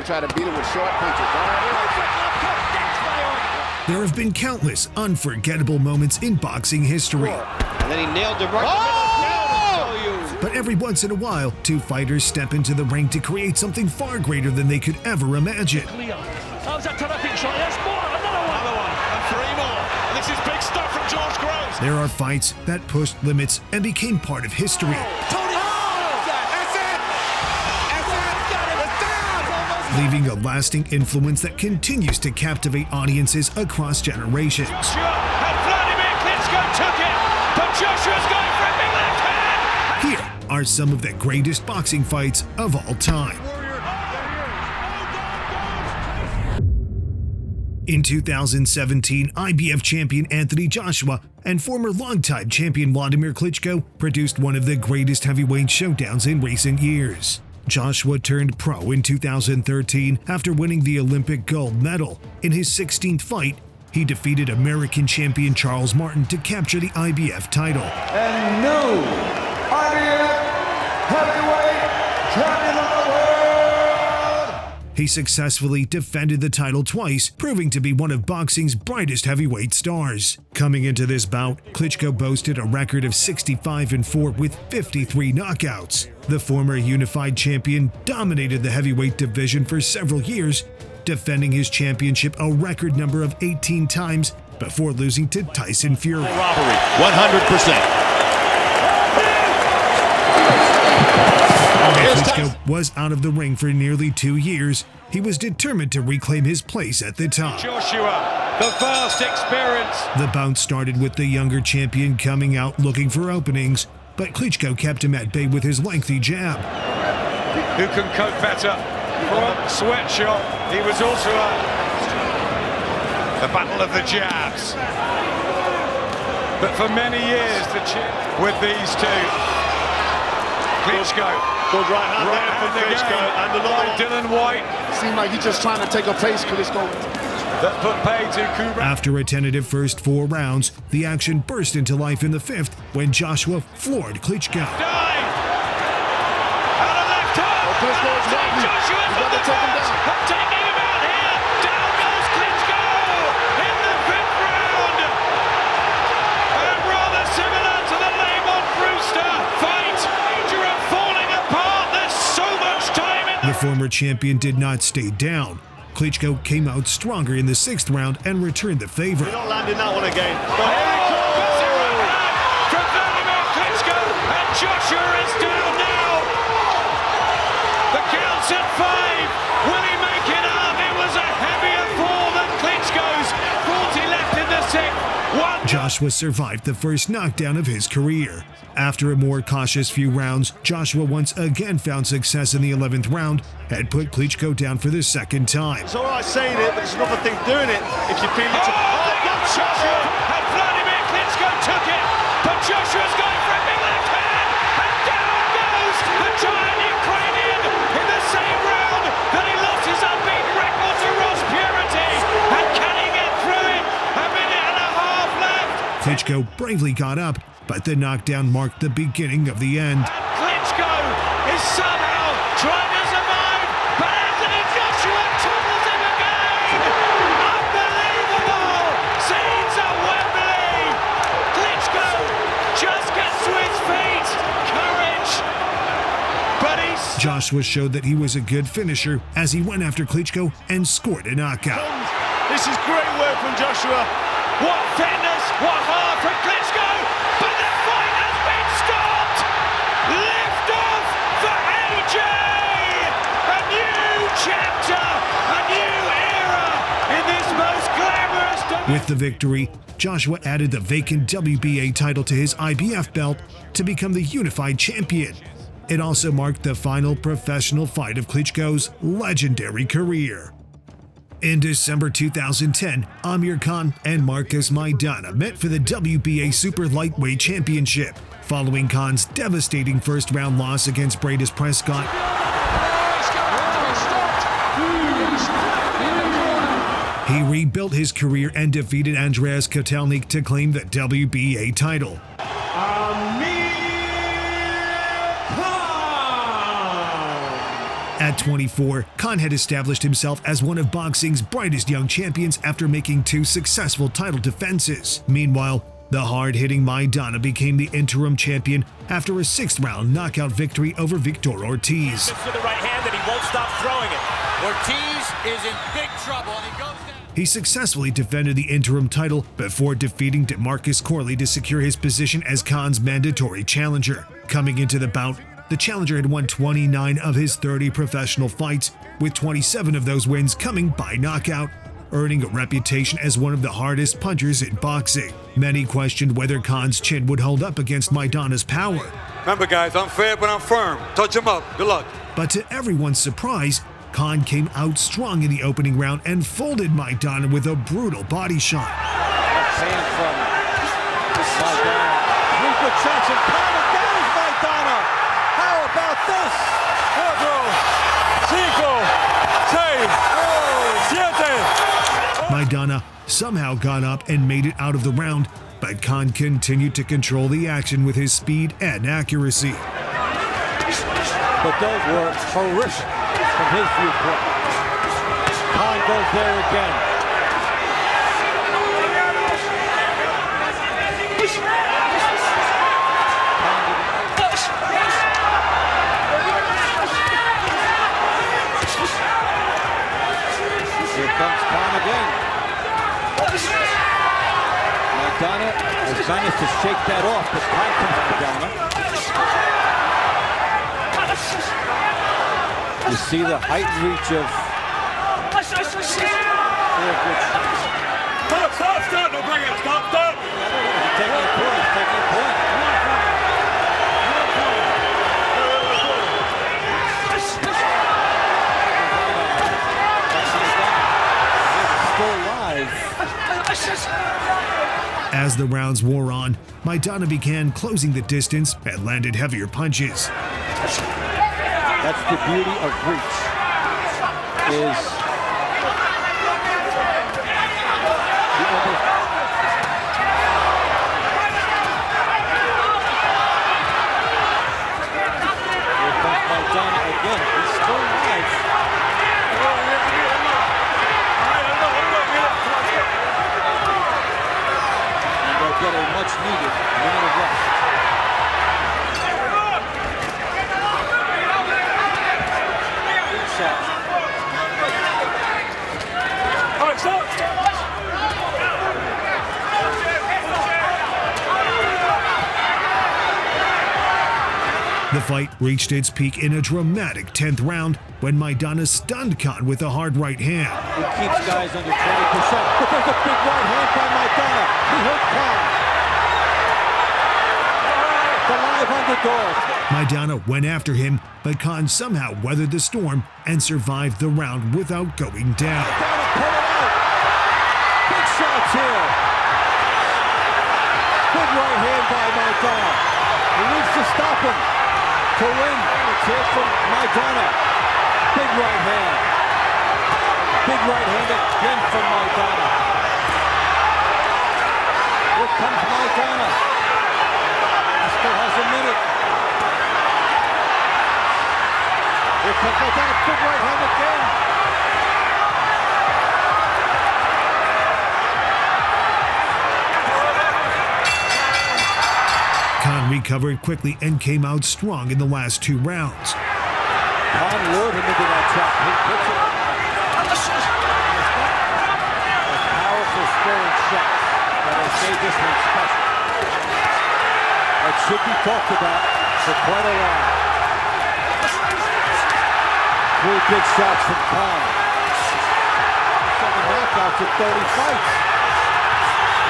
going to try to beat him with short punches. There have been countless unforgettable moments in boxing history. And then he nailed the right. But every once in a while, two fighters step into the ring to create something far greater than they could ever imagine. That was a terrific shot. Yes, more. Another one. And three more. And this is big stuff from George Groves. There are fights that pushed limits and became part of history. Leaving a lasting influence that continues to captivate audiences across generations. Joshua and Vladimir Klitschko took it, but Joshua's going for a big left hand. Here are some of the greatest boxing fights of all time. In 2017, IBF champion Anthony Joshua and former longtime champion Vladimir Klitschko produced one of the greatest heavyweight showdowns in recent years. Joshua turned pro in 2013 after winning the Olympic gold medal. In his 16th fight, he defeated American champion Charles Martin to capture the IBF title. And new IBF heavyweight champion of the world! He successfully defended the title twice, proving to be one of boxing's brightest heavyweight stars. Coming into this bout, Klitschko boasted a record of 65-4 with 53 knockouts. The former unified champion dominated the heavyweight division for several years, defending his championship a record number of 18 times before losing to Tyson Fury. Robbery, 100%. Although Klitschko was out of the ring for nearly 2 years, he was determined to reclaim his place at the top. Joshua, the vast experience. The bout started with the younger champion coming out looking for openings, but Klitschko kept him at bay with his lengthy jab. Who can cope better? Front sweatshot. He was also the battle of the jabs. But for many years, with these two, Klitschko. Good right hand Right from Klitschko and another Dylan White. Seemed like he's just trying to take a place, Klitschko. That put pay to Kubra. After a tentative first 4 rounds, the action burst into life in the 5th when Joshua floored Klitschko. Dive! And a left hook! Klitschko's lucky. Joshua's He's on got the to take him fence! down. Taking him out here! Down goes Klitschko! In the 5th round! And rather similar to the Lamont Brewster fight! Danger of falling apart! There's so much time in The former champion did not stay down. Klitschko came out stronger in the 6th round and returned the favor. not landing that one again. But here it comes! From Vladimir Klitschko, and Joshua is down now! The count's at 5. Will he make it up? It was a heavier fall than Klitschko's. 40 left in the 6th. Joshua survived the first knockdown of his career. After a more cautious few rounds, Joshua once again found success in the 11th round and put Klitschko down for the 2nd time. It's all right saying it, but it's another thing doing it. If you feel it's Joshua and Vladimir Klitschko took it, but Joshua's going for a big left hand, and down goes the giant Ukrainian in the same round that he lost his unbeaten record to Ross Purity. And can he get through it? A minute and a half left. Klitschko bravely got up, but the knockdown marked the beginning of the end. And Klitschko is somehow trying to survive, but Anthony Joshua topples him again. Unbelievable! Scenes at Wembley. Klitschko just gets to his feet. Courage. But he's Joshua showed that he was a good finisher as he went after Klitschko and scored a knockout. This is great work from Joshua. what fitness, what heart from Klitschko. But the fight has been stopped. Lift off for AJ. A new chapter, a new era in this most glamorous. With the victory, Joshua added the vacant WBA title to his IBF belt to become the unified champion. It also marked the final professional fight of Klitschko's legendary career. In December 2010, Amir Khan and Marcus Maidana met for the WBA Super Lightweight Championship. Following Khan's devastating first-round loss against Bradis Prescott, he rebuilt his career and defeated Andreas Kotelnik to claim the WBA title. At 24, Khan had established himself as one of boxing's brightest young champions after making 2 successful title defenses. Meanwhile, the hard-hitting Maidana became the interim champion after a 6th-round knockout victory over Victor Ortiz. To the right hand and he won't stop throwing it. Ortiz is in big trouble and he goes down. He successfully defended the interim title before defeating DeMarcus Corley to secure his position as Khan's mandatory challenger. Coming into the bout, the challenger had won 29 of his 30 professional fights, with 27 of those wins coming by knockout, earning a reputation as one of the hardest punchers in boxing. Many questioned whether Khan's chin would hold up against Maidana's power. Remember, guys, I'm fair, but I'm firm. Touch him up. Good luck. But to everyone's surprise, Khan came out strong in the opening round and folded Maidana with a brutal body shot. Hand from Maidana. 3 good shots and Khan again is Maidana. How about this? 4, 5, 6, 7. Maidana somehow got up and made it out of the round, but Khan continued to control the action with his speed and accuracy. But those were horrific from his viewpoint. Khan goes there again. Here comes Khan again. Maidana has managed to shake that off, but Khan comes Maidana. You see the height and reach of Stop, no, bring it. Stop. He's taking a point. Still alive. As the rounds wore on, Maidana began closing the distance and landed heavier punches. That's the beauty of reach. Is the other. Here comes Maidana again. He's still alive. And they'll get a much needed minute of rest. The fight reached its peak in a dramatic 10th round when Maidana stunned Khan with a hard right hand. It keeps guys under 20%. But there's a big right hand by Maidana. He hurt Khan. The live underdog. Maidana went after him, but Khan somehow weathered the storm and survived the round without going down. Maidana pull it out. Big shots here. Good right hand by Maidana. He needs to stop him to win. It's here from Maidana. Big right hand. Big right hand again from Maidana. Here comes Maidana. He still has a minute. Here comes Maidana. Big right hand again. Khan recovered quickly and came out strong in the last 2 rounds. Khan lured him into that trap. He puts it. A powerful scoring shot that has made this one special. That should be talked about for quite a while. 3 big shots from Khan. 7 knockouts in 30 fights.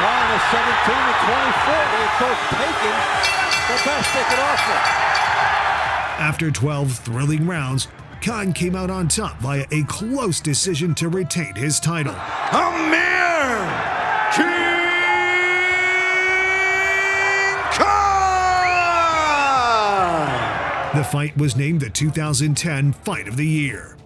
Khan is 17 and 24. They've both taken the best they could offer. After 12 thrilling rounds, Khan came out on top via a close decision to retain his title. Amir King Khan! The fight was named the 2010 Fight of the Year.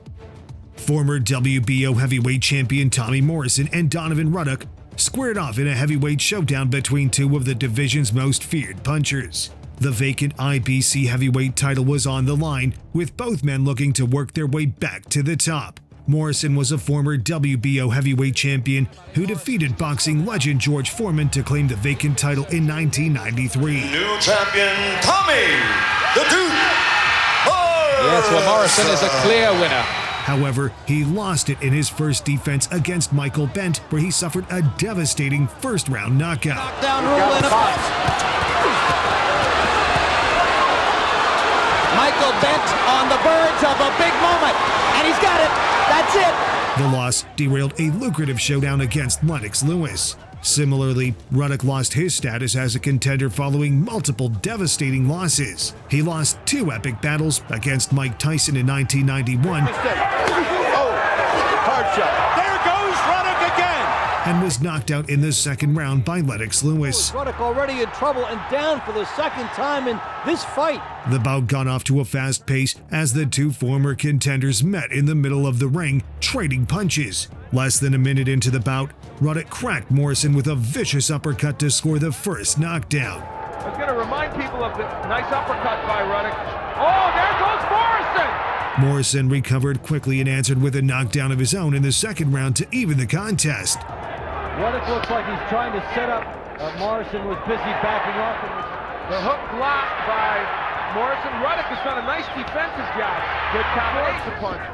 Former WBO heavyweight champion Tommy Morrison and Donovan Ruddock squared off in a heavyweight showdown between 2 of the division's most feared punchers. The vacant IBC heavyweight title was on the line, with both men looking to work their way back to the top. Morrison was a former WBO heavyweight champion who defeated boxing legend George Foreman to claim the vacant title in 1993. New champion, Tommy the Duke Morrison. Yes, well, Morrison is a clear winner. However, he lost it in his first defense against Michael Bent, where he suffered a devastating first-round knockout. Knockdown rule in effect. Michael Bent on the verge of a big moment, and he's got it. That's it. The loss derailed a lucrative showdown against Lennox Lewis. Similarly, Ruddock lost his status as a contender following multiple devastating losses. He lost 2 epic battles against Mike Tyson in 1991 Hard shot. There goes Ruddock again. and was knocked out in the second round by Lennox Lewis. Ruddock already in trouble and down for the second time in this fight. The bout got off to a fast pace as the two former contenders met in the middle of the ring, trading punches. Less than a minute into the bout, Ruddock cracked Morrison with a vicious uppercut to score the first knockdown. I was going to remind people of the nice uppercut by Ruddock. Oh, there goes Morrison! Morrison recovered quickly and answered with a knockdown of his own in the second round to even the contest. Ruddock looks like he's trying to set up. Morrison was busy backing off. The hook blocked by Morrison. Ruddock has done a nice defensive job. Good combination punch.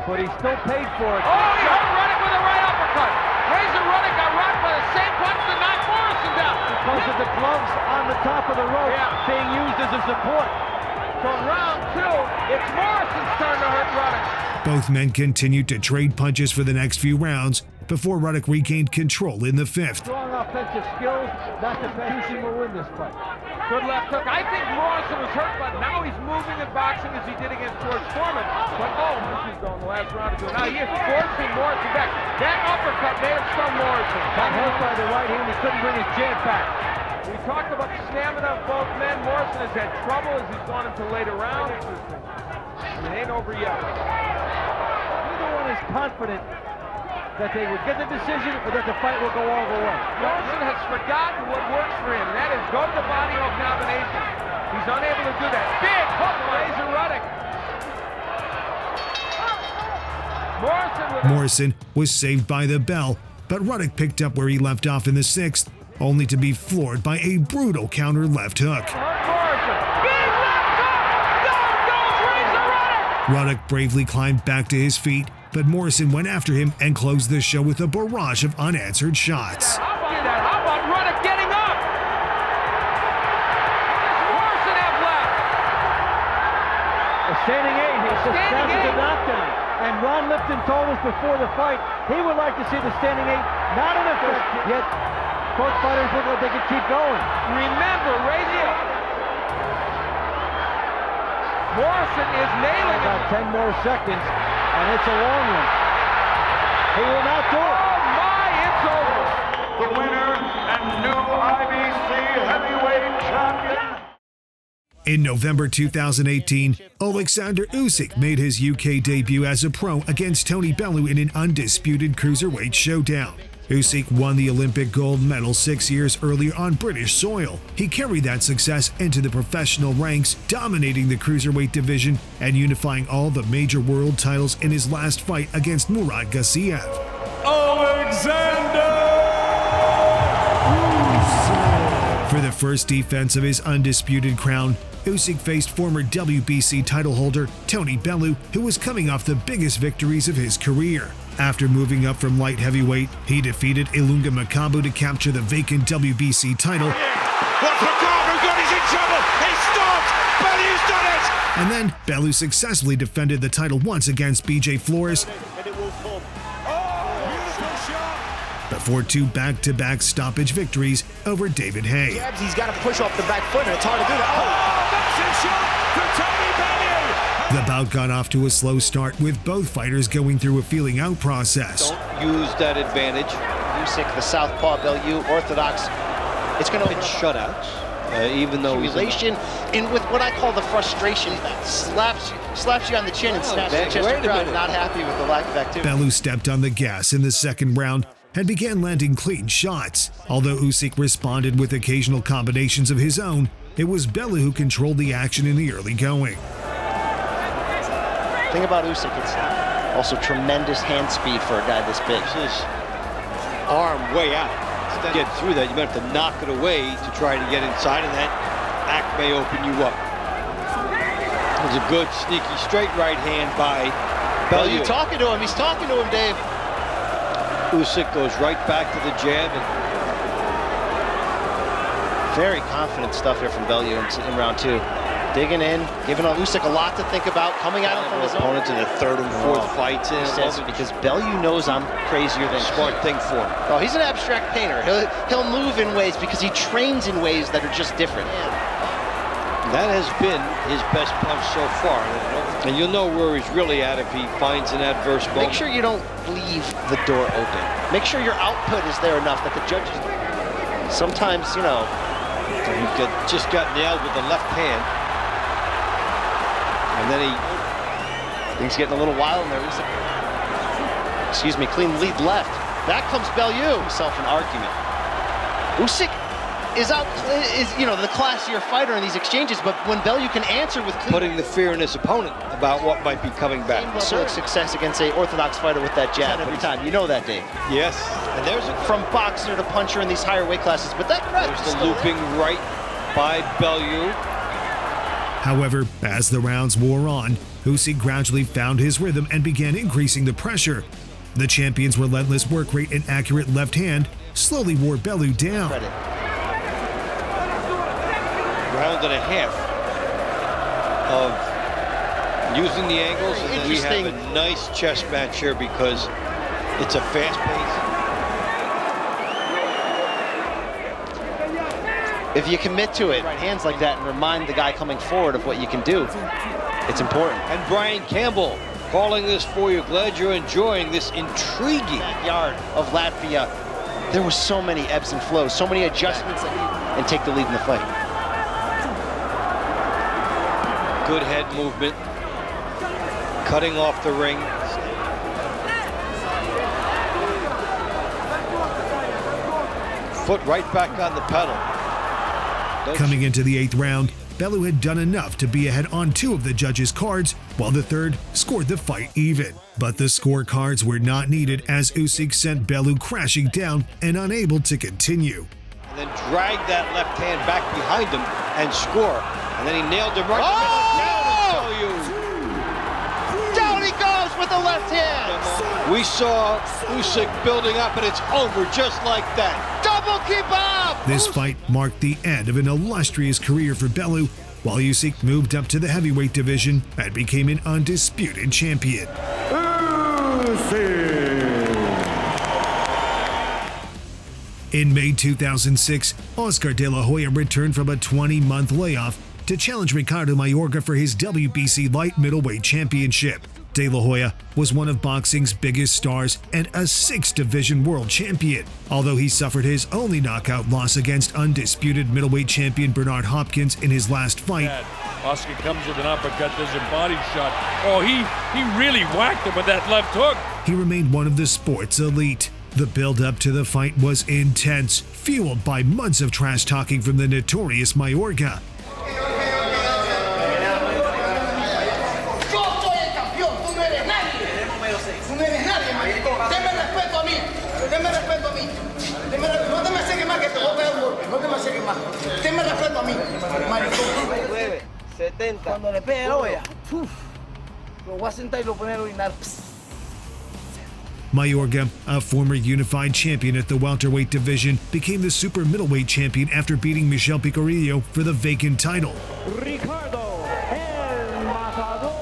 But he still paid for it. Oh, he hurt Ruddock with a right uppercut. Razor Ruddock got rocked by the same punch to knock Morrison down. Because of the gloves on the top of the rope being used as a support. So round 2, it's Morrison's turn to hurt Ruddock. Both men continued to trade punches for the next few rounds before Ruddock regained control in the fifth. Strong offensive skills, not defensive will win this fight. Good left hook. I think Morrison was hurt, but now he's moving in boxing as he did against George Foreman. But this is going the last round to do. Now he is forcing Morrison back. That uppercut may have stunned Morrison. Got hurt by the right hand, he couldn't bring his jab back. We talked about the stamina of both men. Morrison has had trouble as he's gone into later rounds. It ain't over yet. Neither one is confident that they would get the decision or that the fight will go all the way. Morrison has forgotten what works for him, and that is go to body hook combination. He's unable to do that. Big hook by Razor Ruddock. Morrison was saved by the bell, but Ruddock picked up where he left off in the sixth, only to be floored by a brutal counter left hook. Ruddock bravely climbed back to his feet, but Morrison went after him and closed the show with a barrage of unanswered shots. How about Ruddock getting up? What does Morrison have left? A standing 8, he's down to the knockdown. And Ron Lipton told us before the fight he would like to see the standing 8 not in effect, yet both fighters look like they can keep going. Remember, Morrison is nailing about 10 more seconds, and it's a long one. He will not do it. Oh my, it's over. The winner and new IBC heavyweight champion. In November 2018, Alexander Usyk made his UK debut as a pro against Tony Bellew in an undisputed cruiserweight showdown. Usyk won the Olympic gold medal 6 years earlier on British soil. He carried that success into the professional ranks, dominating the cruiserweight division and unifying all the major world titles in his last fight against Murat Gassiev. Alexander Usyk. For the first defense of his undisputed crown, Usyk faced former WBC title holder Tony Bellew, who was coming off the biggest victories of his career. After moving up from light heavyweight, he defeated Ilunga Makabu to capture the vacant WBC title. What's Makabu got? He's in trouble. He stopped. Bellew's done it. And then Bellew successfully defended the title once against BJ Flores before 2 back-to-back stoppage victories over David Haye. He's got to push off the back foot, and it's hard to do that. The bout got off to a slow start, with both fighters going through a feeling out process. Don't use that advantage. Usyk, the southpaw, Bellew, orthodox. It's going to Been shutouts, even though he's accumulation, and with what I call the frustration, slaps you on the chin and snaps the chest. wait a minute. Not happy with the lack of activity. Bellew stepped on the gas in the second round and began landing clean shots. Although Usyk responded with occasional combinations of his own, it was Bellew who controlled the action in the early going. The thing about Usyk, it's also tremendous hand speed for a guy this big. His arm way out. To get through that, you might have to knock it away to try to get inside, and that act may open you up. It was a good, sneaky, straight right hand by Bellew. He's talking to him, Dave. Usyk goes right back to the jab. And very confident stuff here from Bellew in round 2. Digging in, giving Usyk a lot to think about, coming at him from his opponents in the third and fourth fights. Because Bellew knows I'm crazier than smart thing for him. Oh, he's an abstract painter. He'll move in ways because he trains in ways that are just different. That has been his best punch so far. And you'll know where he's really at if he finds an adverse moment. Make sure you don't leave the door open. Make sure your output is there enough that the judges... Sometimes, you know... He just got nailed with the left hand. And then things getting a little wild in there. Excuse me, clean lead left. Back comes Bellew. Himself an argument. Usyk is the classier fighter in these exchanges, but when Bellew can answer with clean, putting the fear in his opponent about what might be coming back. Success against an orthodox fighter with that jab every time. You know that, Dave. Yes. And there's from boxer to puncher in these higher weight classes, but that there's the looping right by Bellew. However, as the rounds wore on, Usyk gradually found his rhythm and began increasing the pressure. The champion's relentless work rate and accurate left hand slowly wore Bellew down. Round and a half of using the angles, and then we have a nice chess match here because it's a fast pace. If you commit to it, right hands like that, and remind the guy coming forward of what you can do, it's important. And Brian Campbell calling this for you. Glad you're enjoying this intriguing yard of Latvia. There were so many ebbs and flows, so many adjustments, and take the lead in the fight. Good head movement, cutting off the ring. Foot right back on the pedal. Coming into the 8th round, Bellew had done enough to be ahead on 2 of the judges' cards, while the third scored the fight even. But the scorecards were not needed as Usyk sent Bellew crashing down and unable to continue. And then drag that left hand back behind him and score. And then he nailed him right in the middle. Down he goes with the left hand. We saw Usyk building up, and it's over just like that. Double kebab! This fight marked the end of an illustrious career for Bellew, while Usyk moved up to the heavyweight division and became an undisputed champion. In May 2006, Oscar De La Hoya returned from a 20-month layoff to challenge Ricardo Mayorga for his WBC light middleweight championship. De La Hoya was one of boxing's biggest stars and a 6th division world champion. Although he suffered his only knockout loss against undisputed middleweight champion Bernard Hopkins in his last fight, Oscar comes with an uppercut, there's a body shot. Oh, he really whacked him with that left hook. He remained one of the sport's elite. The build-up to the fight was intense, fueled by months of trash talking from the notorious Mayorga. Cuando le pegue la olla, lo voy a sentar y lo poner a orinar. Mayorga, a former unified champion at the welterweight division, became the super middleweight champion after beating Michel Picorillo for the vacant title. Ricardo El Matador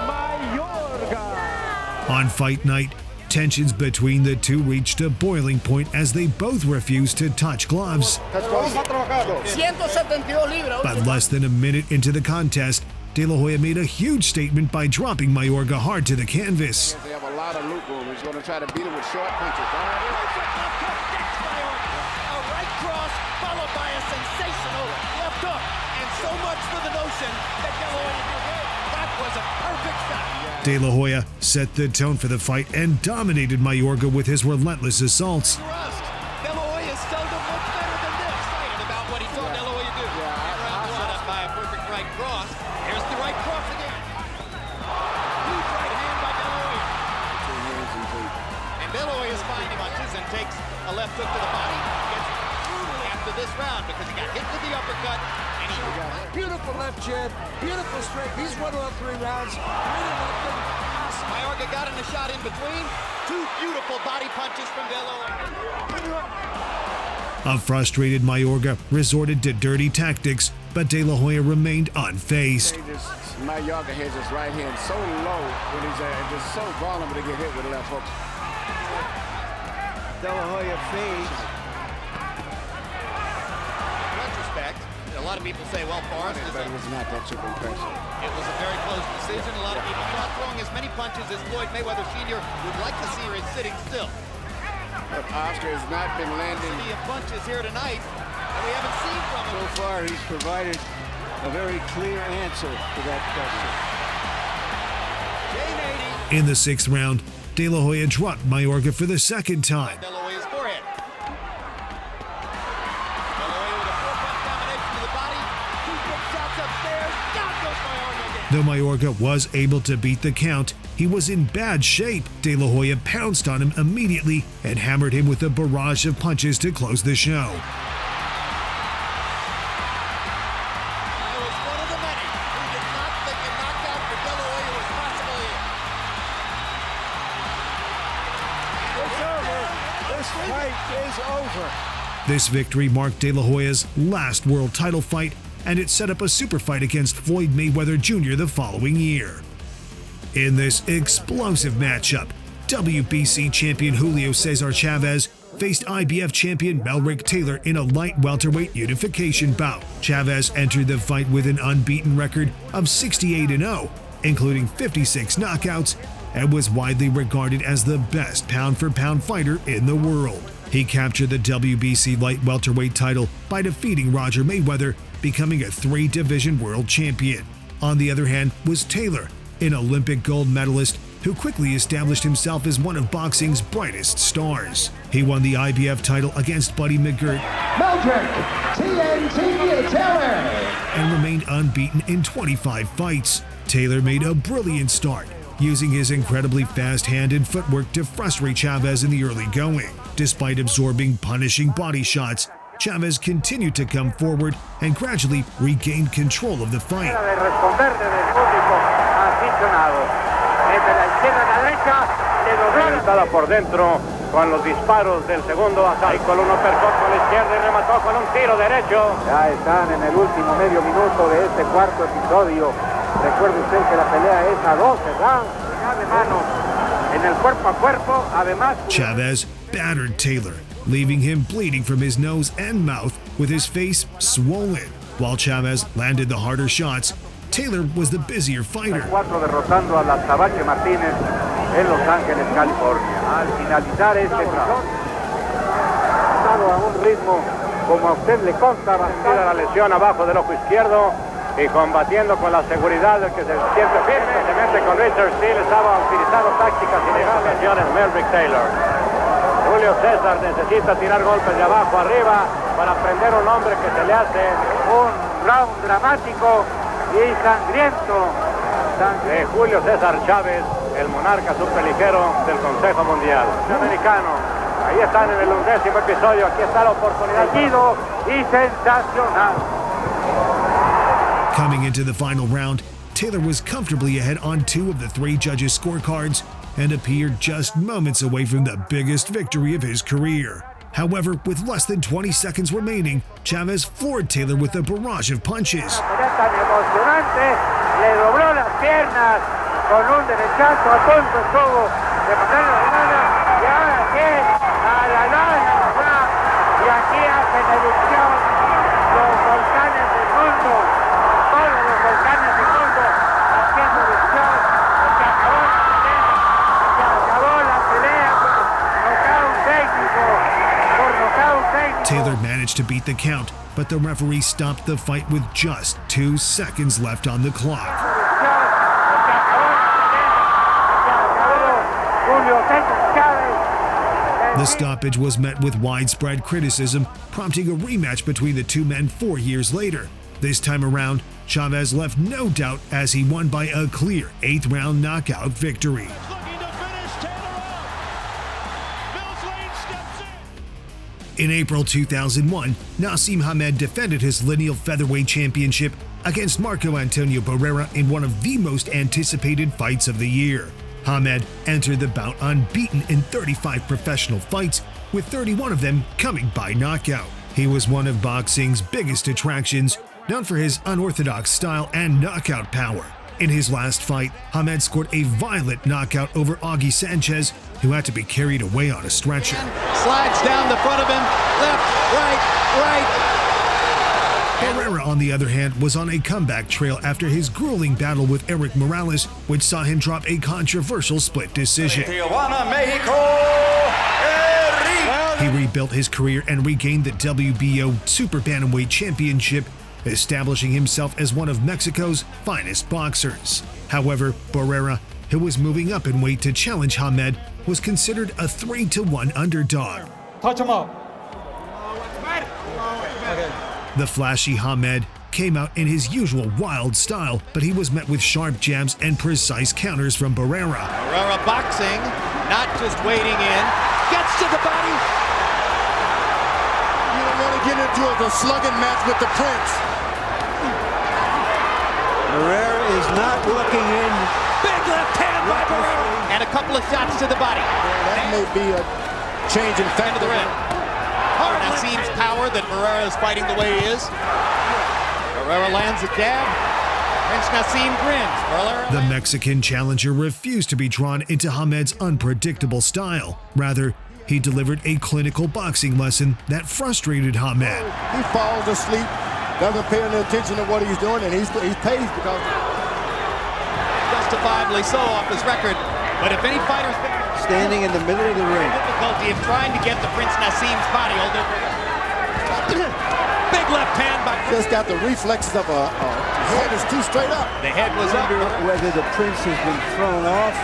Mayorga. On fight night, tensions between the two reached a boiling point as they both refused to touch gloves. But less than a minute into the contest, De La Hoya made a huge statement by dropping Mayorga hard to the canvas. They have a lot of loop room. He's going to try to beat him with short punches. A right cross followed by a sensational left hook. And so much for the notion that De La Hoya did good. That was a perfect shot. De La Hoya set the tone for the fight and dominated Mayorga with his relentless assaults. De La Hoya seldom looked better than this. Excited about what he thought De La Hoya cross. Here's the right cross again. Huge right hand by De La Hoya. And De La Hoya finally punches and takes a left hook to the body. Gets brutally after this round because he got hit with the uppercut. And he Beautiful left jab, beautiful straight. He's won all 3 rounds. Mayorga got in a shot in between. 2 beautiful body punches from De La Hoya. A frustrated Mayorga resorted to dirty tactics, but De La Hoya remained unfazed. Mayorga has his right hand so low when he's just so vulnerable to get hit with a left hook. De La Hoya fades. In retrospect, a lot of people say, well, Forrest is But it was not that super impressive. It was a very close decision. A lot of people not throwing as many punches as Floyd Mayweather Sr. would like to see her sitting still. But Oscar has not been landing. He punches here tonight that we haven't seen from him. So far, he's provided a very clear answer to that question. In the 6th round, De La Hoya dropped Mayorga for the 2nd time. De La Hoya's forehead. De La Hoya with a 4-punch combination to the body. 2 quick shots upstairs. Down goes Mayorga again. Though Mayorga was able to beat the count, he was in bad shape. De La Hoya pounced on him immediately and hammered him with a barrage of punches to close the show. I was one of the many who did not think a knockout for De La Hoya was possible here. It's over. This fight is over. This victory marked De La Hoya's last world title fight, and it set up a super fight against Floyd Mayweather Jr. the following year. In this explosive matchup, WBC champion Julio Cesar Chavez faced IBF champion Melrick Taylor in a light welterweight unification bout. Chavez entered the fight with an unbeaten record of 68-0, including 56 knockouts, and was widely regarded as the best pound-for-pound fighter in the world. He captured the WBC light welterweight title by defeating Roger Mayweather, becoming a 3-division world champion. On the other hand was Taylor, an Olympic gold medalist who quickly established himself as one of boxing's brightest stars. He won the IBF title against Buddy McGirt TNT Taylor and remained unbeaten in 25 fights. Taylor made a brilliant start, using his incredibly fast hand and footwork to frustrate Chavez in the early going. Despite absorbing punishing body shots, Chavez continued to come forward and gradually regained control of the fight. Por dentro con los disparos del segundo asalto. Con un uppercut con la izquierda y remató con un tiro derecho. Ya están en el último medio minuto de este 4º episodio. Recuerde usted que la pelea es a 12 rounds. De manos en el cuerpo a cuerpo. Además, Chavez battered Taylor, leaving him bleeding from his nose and mouth with his face swollen. While Chavez landed the harder shots, Taylor was the busier fighter. Derrotando a la Tabache Martínez en Los Ángeles, California. Al finalizar este episodio, a un ritmo como a usted le consta, bastante la lesión abajo del ojo izquierdo y combatiendo con la seguridad del que se siente firme. Simplemente con Richard Steele estaba utilizando tácticas ilegales. Melrick Taylor. Julio César necesita tirar golpes de abajo arriba para prender un hombre que se le hace un round dramático y sangriento de Julio César Chávez, el monarca superligero del Consejo Mundial Americano. Ahí están en el 11º episodio, aquí está la oportunidad seguido y sensacional. Coming into the final round, Taylor was comfortably ahead on 2 of the 3 judges' scorecards and appeared just moments away from the biggest victory of his career. However, with less than 20 seconds remaining, Chavez floored Taylor with a barrage of punches. Tan emocionante, le dobló las piernas con un derechazo, a punto estuvo de pasar la lana, y ahora que a la lana, y aquí hacen erupción los volcanes del mundo, todos los volcanes del mundo haciendo erupción, se acabó la pelea, nocaut técnico, por nocaut técnico. Taylor managed to beat the count, but the referee stopped the fight with just 2 seconds left on the clock. The stoppage was met with widespread criticism, prompting a rematch between the 2 men 4 years later. This time around, Chavez left no doubt as he won by a clear 8th-round knockout victory. In April 2001, Naseem Hamed defended his lineal featherweight championship against Marco Antonio Barrera in one of the most anticipated fights of the year. Hamed entered the bout unbeaten in 35 professional fights, with 31 of them coming by knockout. He was one of boxing's biggest attractions, known for his unorthodox style and knockout power. In his last fight, Hamed scored a violent knockout over Augie Sanchez, who had to be carried away on a stretcher. Slides down the front of him, left, right. Barrera, on the other hand, was on a comeback trail after his grueling battle with Eric Morales, which saw him drop a controversial split decision. Tijuana, Mexico, He rebuilt his career and regained the WBO Super Bantamweight Championship, establishing himself as one of Mexico's finest boxers. However, Barrera, who was moving up in weight to challenge Hamed, was considered a 3-1 underdog. Touch him up. The flashy Hamed came out in his usual wild style, but he was met with sharp jabs and precise counters from Barrera. Barrera boxing, not just waiting in, gets to the body. You don't want to get into a slugging match with the Prince. Barrera is not looking in. Big left hand by Barrera. And a couple of shots to the body. That may be a change in End of the ring. Naseem's power that Barrera is fighting the way he is. Barrera lands a jab. Prince Naseem grins. The Mexican challenger refused to be drawn into Hamed's unpredictable style. Rather, he delivered a clinical boxing lesson that frustrated Hamed. He falls asleep, doesn't pay any attention to what he's doing, and he's paid because justifiably so off his record. But if any fighter's standing in the middle of the ring, difficulty of trying to get the Prince Naseem's body over. Big left hand by just got the reflexes of a head is too straight up. The head was up. Whether the Prince has been thrown off.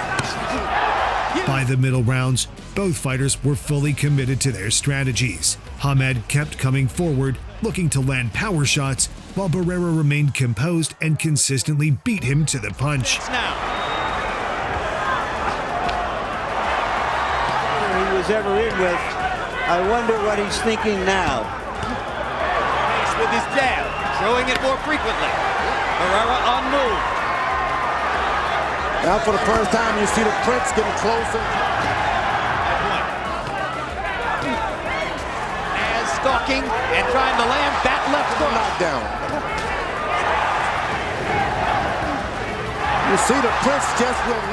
By the middle rounds, both fighters were fully committed to their strategies. Hamed kept coming forward, looking to land power shots, while Barrera remained composed and consistently beat him to the punch. Now. He was ever in with, I wonder what he's thinking now. With his jab, throwing it more frequently. Barrera on move. Now for the first time you see the Prince getting closer. As stalking and trying to land that left hook. Knockdown. You see the Prince just when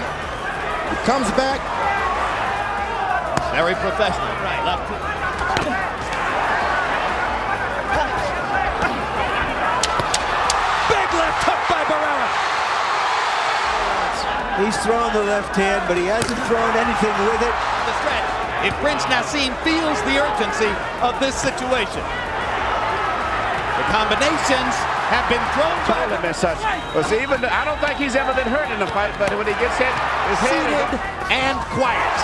he comes back. Very professional. Right, left hook. Big left hook by Barrera. He's thrown the left hand, but he hasn't thrown anything with it. The stretch. If Prince Naseem feels the urgency of this situation. The combinations have been thrown by him as such. Well, see, even I don't think he's ever been hurt in a fight, but when he gets hit, his head seated and quiet.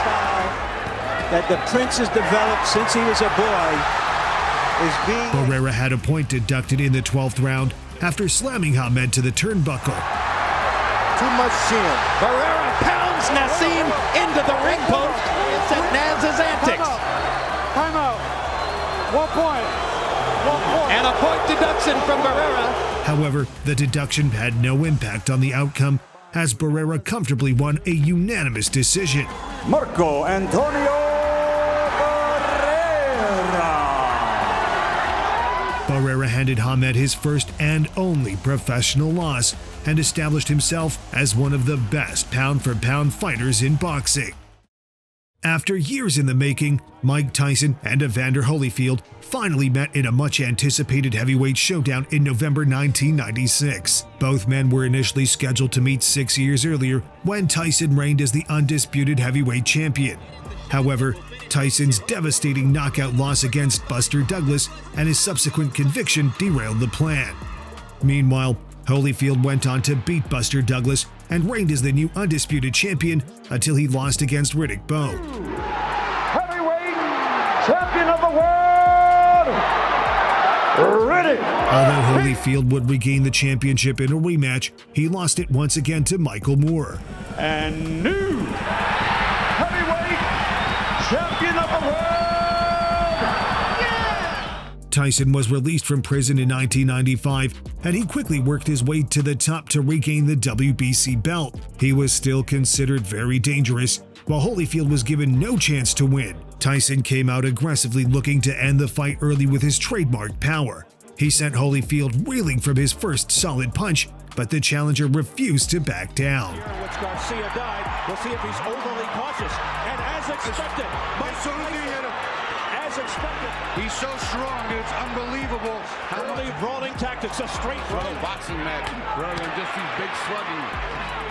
That the Prince has developed since he was a boy is being. Barrera had a point deducted in the 12th round after slamming Hamed to the turnbuckle. Too much chin. Barrera pounds Naseem into the ring post. It's at Naz's antics. Time out. 1 point. 1 point. And a point deduction from Barrera. However, the deduction had no impact on the outcome, as Barrera comfortably won a unanimous decision. Marco Antonio Barrera handed Hamed his first and only professional loss and established himself as one of the best pound-for-pound fighters in boxing. After years in the making, Mike Tyson and Evander Holyfield finally met in a much-anticipated heavyweight showdown in November 1996. Both men were initially scheduled to meet 6 years earlier when Tyson reigned as the undisputed heavyweight champion. However, Tyson's devastating knockout loss against Buster Douglas and his subsequent conviction derailed the plan. Meanwhile, Holyfield went on to beat Buster Douglas and reigned as the new undisputed champion until he lost against Riddick Bowe. Heavyweight champion of the world, ready. Although Holyfield would regain the championship in a rematch, he lost it once again to Michael Moore. And new heavyweight champion of the world. Tyson was released from prison in 1995, and he quickly worked his way to the top to regain the WBC belt. He was still considered very dangerous, while Holyfield was given no chance to win. Tyson came out aggressively looking to end the fight early with his trademark power. He sent Holyfield reeling from his first solid punch, but the challenger refused to back down. Which Garcia died. We'll see if he's overly cautious. And as expected, He's so strong, it's unbelievable. early brawling tactics, a straight right. Boxing match, rather than just these big slugging.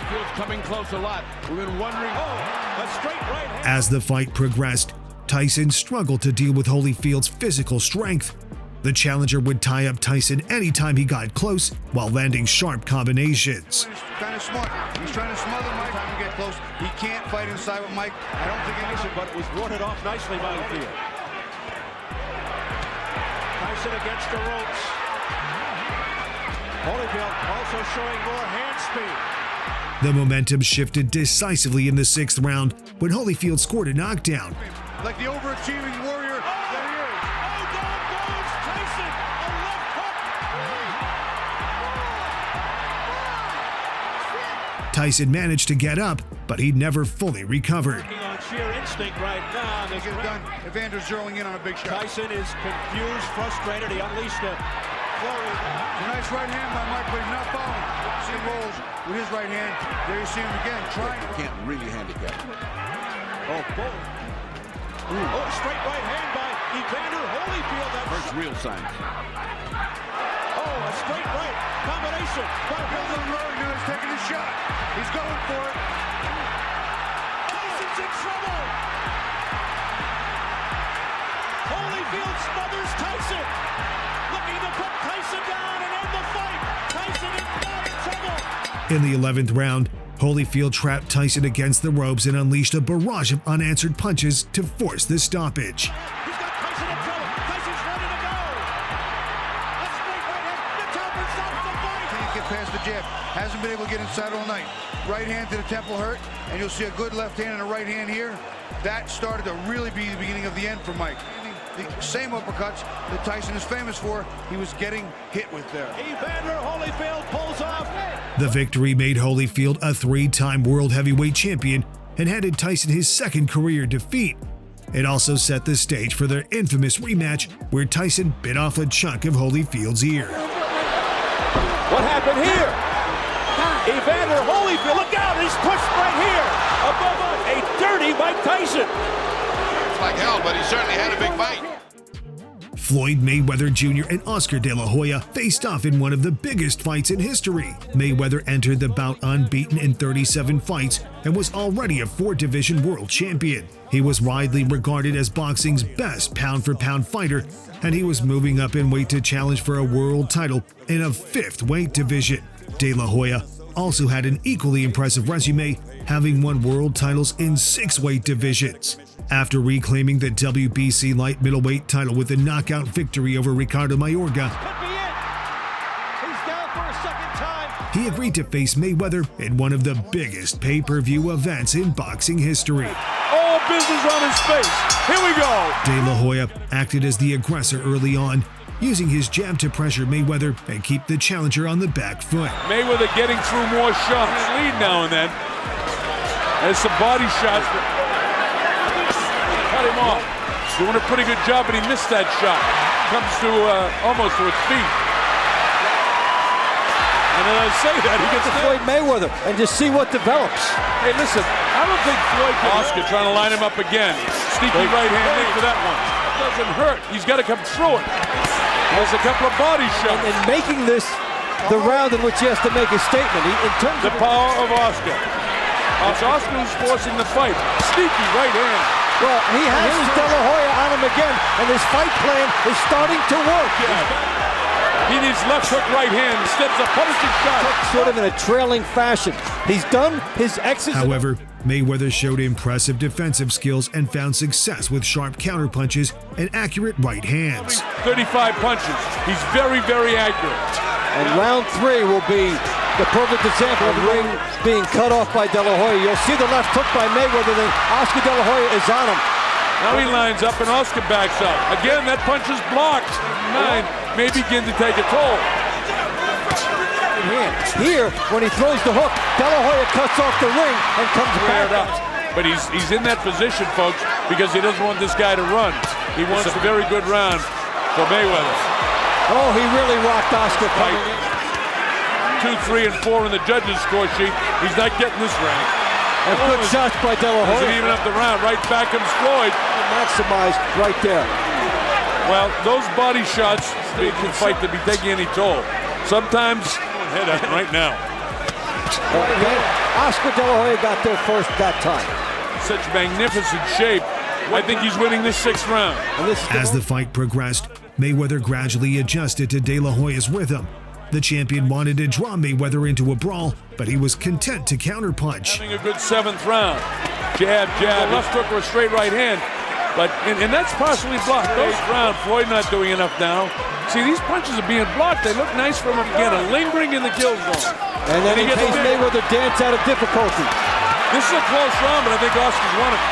Field's coming close a lot. We've been wondering. A straight right hand. As the fight progressed, Tyson struggled to deal with Holyfield's physical strength. The challenger would tie up Tyson anytime he got close while landing sharp combinations. He's kind of smart. He's trying to smother Mike. Time to get close. He can't fight inside with Mike. I don't think Tyson, but it was warded off nicely by Field. Tyson against the ropes. Holyfield also showing more hand speed. The momentum shifted decisively in the 6th round when Holyfield scored a knockdown. like the overachieving warrior that he is. Oh, down goes Tyson. A left hook. Tyson managed to get up, but he never fully recovered. On sheer instinct right now. Get it done. Evander's zeroing in on a big shot. Tyson is confused, frustrated. He unleashed a flurry. A nice right hand by Mike, but he's not following. See him rolls with his right hand. There you see him again, trying. Can't really handicap. Oh, boom. Oh, straight right hand by Evander Holyfield. That's First real signs. Oh, a straight right combination. Hilton Road, now he's taking a shot. He's going for it. Tyson's in trouble. Holyfield smothers Tyson. Looking to put Tyson down and end the fight. Tyson is not in trouble. In the 11th round, Holyfield trapped Tyson against the ropes and unleashed a barrage of unanswered punches to force the stoppage. He's got Tyson in trouble. Tyson's ready to go. A straight right hand. The topper stops the fight. Can't get past the jab. Hasn't been able to get inside all night. Right hand to the temple hurt, and you'll see a good left hand and a right hand here. That started to really be the beginning of the end for Mike. The same uppercuts that Tyson is famous for, he was getting hit with there. Evander Holyfield pulls off. The victory made Holyfield a 3-time world heavyweight champion and handed Tyson his second career defeat. It also set the stage for their infamous rematch where Tyson bit off a chunk of Holyfield's ear. What happened here? Evander Holyfield, look out, he's pushed right here. Above a dirty Mike Tyson. It's like hell, but he certainly had a big fight. Floyd Mayweather Jr. and Oscar De La Hoya faced off in one of the biggest fights in history. Mayweather entered the bout unbeaten in 37 fights and was already a 4-division world champion. He was widely regarded as boxing's best pound-for-pound fighter, and he was moving up in weight to challenge for a world title in a 5th weight division. De La Hoya also had an equally impressive resume, having won world titles in 6 weight divisions. After reclaiming the WBC light middleweight title with a knockout victory over Ricardo Mayorga, Could be it. He's down for a second time. he agreed to face Mayweather in one of the biggest pay-per-view events in boxing history. All business on his face. Here we go. De La Hoya acted as the aggressor early on, using his jab to pressure Mayweather and keep the challenger on the back foot. Mayweather getting through more shots. Lead now and then. There's some body shots. Cut him off. Doing a pretty good job, but he missed that shot. Comes to almost to its feet. And as I say that, he gets Floyd Mayweather and just see what develops. Hey, listen, I don't think Floyd can... Oscar trying to line him up again. Sneaky right hand in for that one. It doesn't hurt. He's got to come through it. There's a couple of body shots. And making this the round in which he has to make a statement. In terms The of power of Oscar. It's Oscar who's forcing the fight. Sneaky right hand. well, he has here's De La Hoya on him again, and his fight plan is starting to work. He needs left hook right hand instead of a punishing shot. Sort of in a trailing fashion. He's done his exits. However, Mayweather showed impressive defensive skills and found success with sharp counterpunches and accurate right hands. 35 punches. He's very, very accurate. And round 3 will be the perfect example of the ring being cut off by De La Hoya. You'll see the left hook by Mayweather, then Oscar De La Hoya is on him. Now he lines up and Oscar backs up. Again, that punch is blocked. 9 may begin to take a toll. Here, when he throws the hook, De La Hoya cuts off the ring and comes back up. But he's in that position, folks, because he doesn't want this guy to run. He wants a very good round for Mayweather. Oh, he really rocked Oscar coming in. 2, 3, and 4 in the judges' score sheet. He's not getting this round. And good shots by De La Hoya. Doesn't even up the round. Right back comes Floyd. Maximized right there. Well, those body shots can fight to be taking any toll. Sometimes head up right now. Oscar De La Hoya got there first that time. Such magnificent shape. I think he's winning this 6th round. As the fight progressed, Mayweather gradually adjusted to De La Hoya's rhythm. The champion wanted to draw Mayweather into a brawl, but he was content to counterpunch. Having a good 7th round. Jab, jab, left hook or a straight right hand. But and that's partially blocked. 8th round, Floyd not doing enough now. See, these punches are being blocked. They look nice from him again, lingering in the kill zone. And then he takes Mayweather dance out of difficulty. This is a close round, but I think Oscar's won it.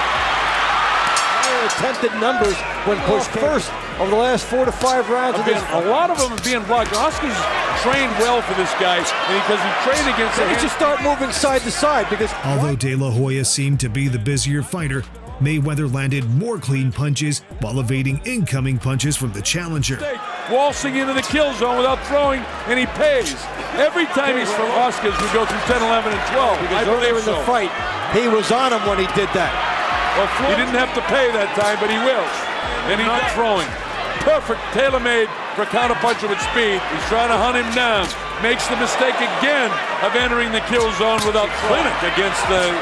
Higher attempted numbers when pushed first over the last 4 to 5 rounds. A lot of them are being blocked. Oscar's trained well for this guy, and because he trained against him. He should start moving side to side because although De La Hoya seemed to be the busier fighter, Mayweather landed more clean punches while evading incoming punches from the challenger. Waltzing into the kill zone without throwing, and he pays. Every time he's from Oscar's, we go through 10, 11, and 12. Because earlier in the fight, he was on him when he did that. Well, he didn't have to pay that time, but he will. And he's not throwing. Perfect, tailor-made for a counterpuncher with speed. He's trying to hunt him down. Makes the mistake again of entering the kill zone without clinic against the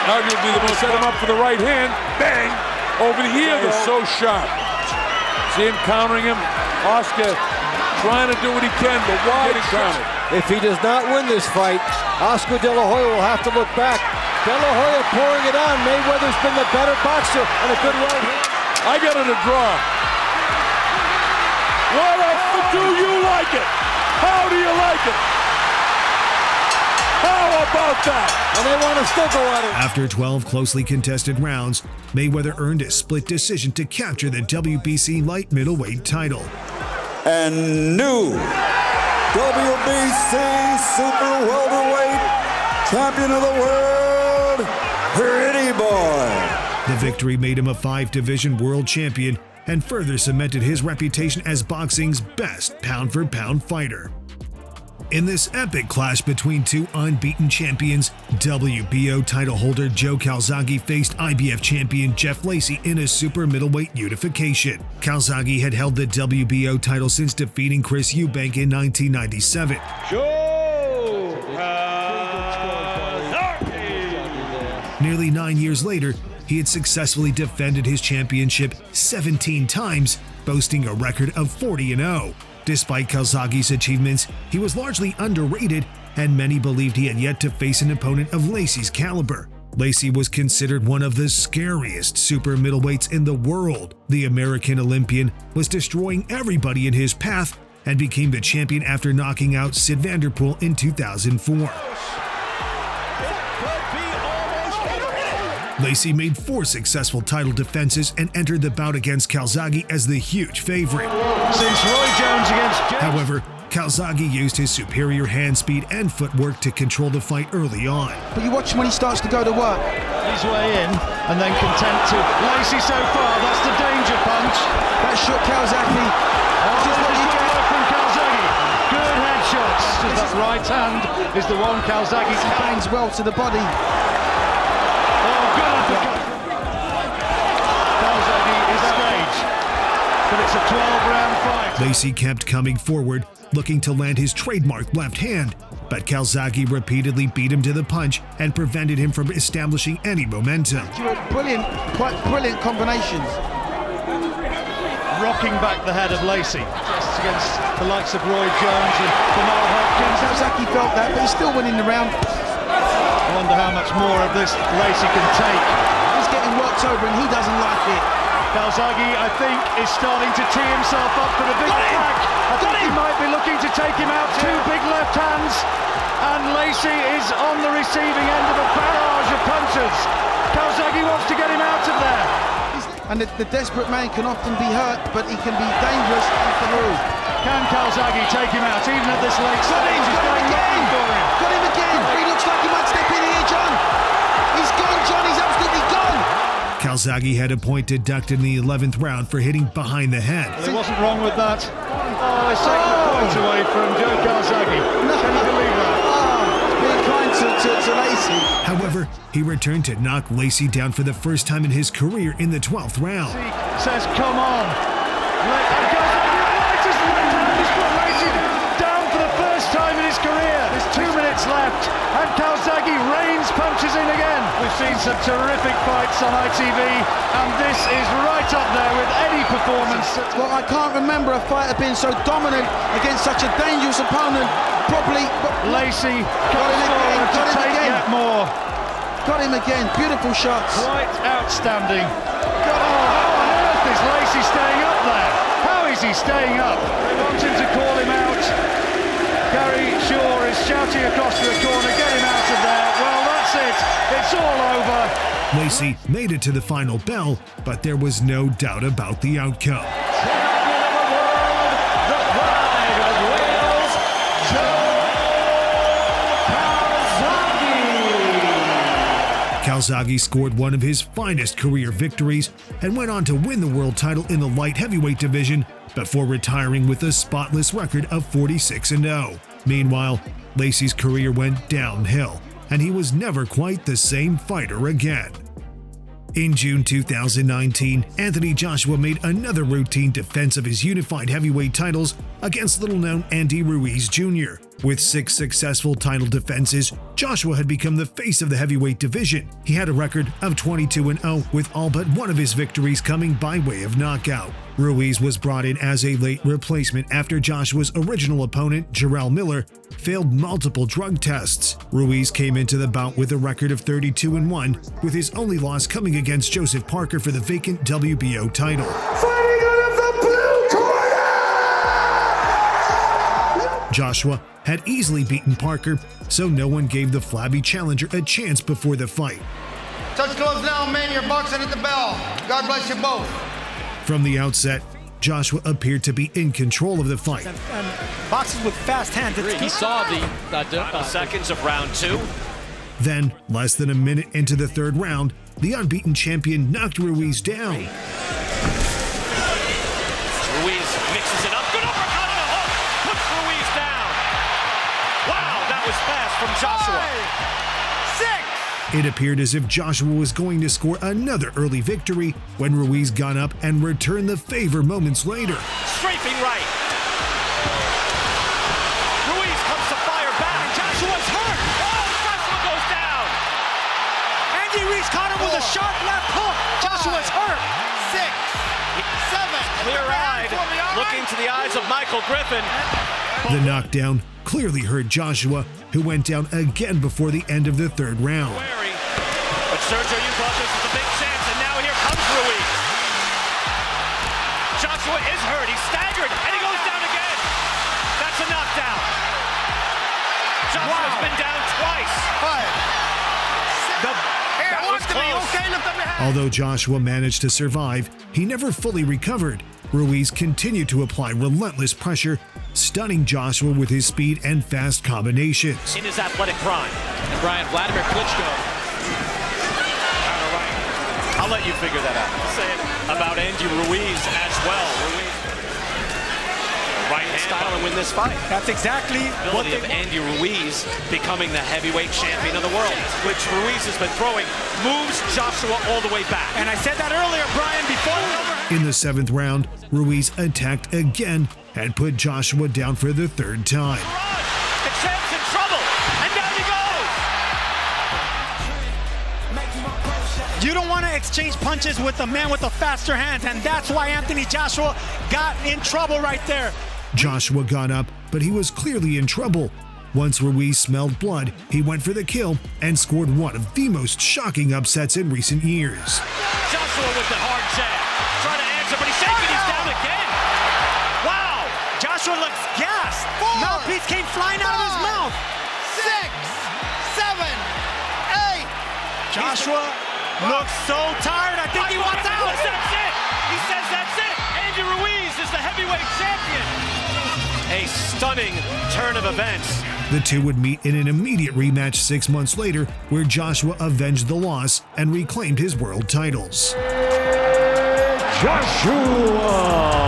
arguably the most. Set him up for the right hand. Bang! Over the ear. They're so sharp. See him countering him. Oscar trying to do what he can, but wide and countered. If he does not win this fight, Oscar De La Hoya will have to look back. De La Hoya pouring it on. Mayweather's been the better boxer and a good right hand. I got it a draw. What do you like it? How do you like it? How about that? And they want to still go at it. After 12 closely contested rounds, Mayweather earned a split decision to capture the WBC light middleweight title. And new WBC super welterweight champion of the world, Pretty Boy. The victory made him a 5-division world champion and further cemented his reputation as boxing's best pound-for-pound fighter. In this epic clash between two unbeaten champions, WBO title holder Joe Calzaghe faced IBF champion Jeff Lacy in a super middleweight unification. Calzaghe had held the WBO title since defeating Chris Eubank in 1997. Joe Calzaghe! Nearly 9 years later, he had successfully defended his championship 17 times, boasting a record of 40-0. Despite Calzaghe's achievements, he was largely underrated, and many believed he had yet to face an opponent of Lacy's caliber. Lacy was considered one of the scariest super middleweights in the world. The American Olympian was destroying everybody in his path and became the champion after knocking out Sid Vanderpool in 2004. Lacy made 4 successful title defenses and entered the bout against Calzaghe as the huge favorite. Since Roy Jones against However, Calzaghe used his superior hand speed and footwork to control the fight early on. But you watch him when he starts to go to work. His way in and then content to Lacy so far. That's the danger punch. That shot Calzaghe. Just what you get from Calzaghe. Good headshots. That right hand is the one Calzaghe bangs well to the body. Calzaghe is staged, but it's a 12-round fight. Lacy kept coming forward, looking to land his trademark left hand, but Calzaghe repeatedly beat him to the punch and prevented him from establishing any momentum. Brilliant, quite brilliant combinations. Rocking back the head of Lacy. against the likes of Roy Jones and Jamal Hopkins. Calzaghe felt that, but he's still winning the round. I wonder how much more of this Lacey can take. He's getting worked over and he doesn't like it. Calzaghe, I think, is starting to tee himself up for the big attack. I think he might be looking to take him out. Two big left hands, and Lacey is on the receiving end of a barrage of punches. Calzaghe wants to get him out of there. And the desperate man can often be hurt, but he can be dangerous and through. Can Calzaghe take him out, even at this late stage? He's going again. for him. Got him again. He looks like he might step in here, John. He's gone, John. He's absolutely gone. Calzaghe had a point deducted in the 11th round for hitting behind the head. Well, he wasn't wrong with that. Oh, it's taken the point away from Joe Calzaghe. No. Can you believe that? Being kind to Lacey. Hehowever, he returned to knock Lacey down for the first time in his career in the 12th round. Says, come on. He's put Lacey down for the first time in his career. There's 2 minutes left, and Calzaghe rains punches in again. We've seen some terrific fights on ITV, and this is right up there with any performance. Well, I can't remember a fighter being so dominant against such a dangerous opponent. Probably. Lacey comes forward to take yet more. Got him again. Beautiful shots. Quite outstanding. How on earth is Lacey staying up there? How is he staying up? They want him to call him out. Gary Shaw is shouting across to the corner, get him out of there. Well, that's it. It's all over. Lacey made it to the final bell, but there was no doubt about the outcome. Calzaghe scored one of his finest career victories and went on to win the world title in the light heavyweight division before retiring with a spotless record of 46-0. Meanwhile, Lacey's career went downhill, and he was never quite the same fighter again. In June 2019, Anthony Joshua made another routine defense of his unified heavyweight titles against little-known Andy Ruiz Jr. With 6 successful title defenses, Joshua had become the face of the heavyweight division. He had a record of 22-0, with all but one of his victories coming by way of knockout. Ruiz was brought in as a late replacement after Joshua's original opponent, Jarrell Miller, failed multiple drug tests. Ruiz came into the bout with a record of 32-1, with his only loss coming against Joseph Parker for the vacant WBO title. Fighting out of the blue corner! Joshua had easily beaten Parker, so no one gave the flabby challenger a chance before the fight. Touch gloves now, man. You're boxing at the bell. God bless you both. From the outset, Joshua appeared to be in control of the fight. And boxes with fast hands. He saw the seconds of round 2. Then, less than a minute into the 3rd round, the unbeaten champion knocked Ruiz down. Ruiz mixes it up. Good uppercut and a hook. Puts Ruiz down. Wow, that was fast from Joshua. 6. It appeared as if Joshua was going to score another early victory when Ruiz got up and returned the favor moments later. Strafing right. Ruiz comes to fire back. Joshua's hurt. Oh, Joshua goes down. Andy Ruiz caught him with a sharp left hook. Joshua's hurt. 6, 7. Clear-eyed, looking to the eyes of Michael Griffin. The knockdown clearly hurt Joshua, who went down again before the end of the 3rd round. But Sergio, you thought this was a big chance, and now here comes Ruiz. Joshua is hurt. He's staggered, and he goes down again. That's a knockdown. Joshua's been down twice. 5. That was close. Although Joshua managed to survive, he never fully recovered. Ruiz continued to apply relentless pressure, stunning Joshua with his speed and fast combinations. In his athletic prime. And Brian, Vladimir Klitschko. I'll let you figure that out. I'll say it about Andy Ruiz as well. Ruiz, right hand style and win this fight. That's exactly what of Andy Ruiz becoming the heavyweight champion of the world, which Ruiz has been throwing, moves Joshua all the way back. And I said that earlier, Brian, before In the 7th round, Ruiz attacked again and put Joshua down for the 3rd time. The champ's in trouble, and down he goes. you don't want to exchange punches with a man with the faster hands, and that's why Anthony Joshua got in trouble right there. Joshua got up, but he was clearly in trouble. Once Ruiz smelled blood, he went for the kill and scored one of the most shocking upsets in recent years. Joshua with the hard jab. Trying to answer, but he's shaking. He's down again. Wow. Joshua looks gassed. Mouthpiece came flying out of his mouth. 6, 7, 8. Joshua looks so tired. I think he wants out. That's it. He says that's it. Andy Ruiz is the heavyweight champion. A stunning turn of events. The two would meet in an immediate rematch 6 months later, where Joshua avenged the loss and reclaimed his world titles. Joshua!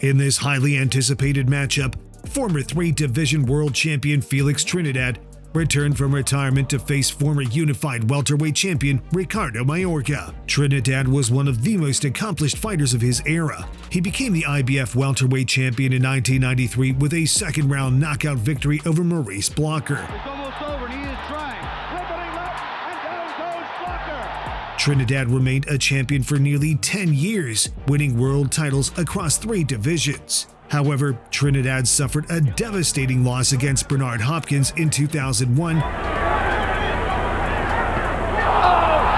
In this highly anticipated matchup, former 3-division world champion Felix Trinidad returned from retirement to face former unified welterweight champion Ricardo Mayorga. Trinidad was one of the most accomplished fighters of his era. He became the IBF welterweight champion in 1993 with a second-round knockout victory over Maurice Blocker. It's almost over, and he is trying. Flipping left, and down goes Blocker. Trinidad remained a champion for nearly 10 years, winning world titles across 3 divisions. However, Trinidad suffered a devastating loss against Bernard Hopkins in 2001. Oh,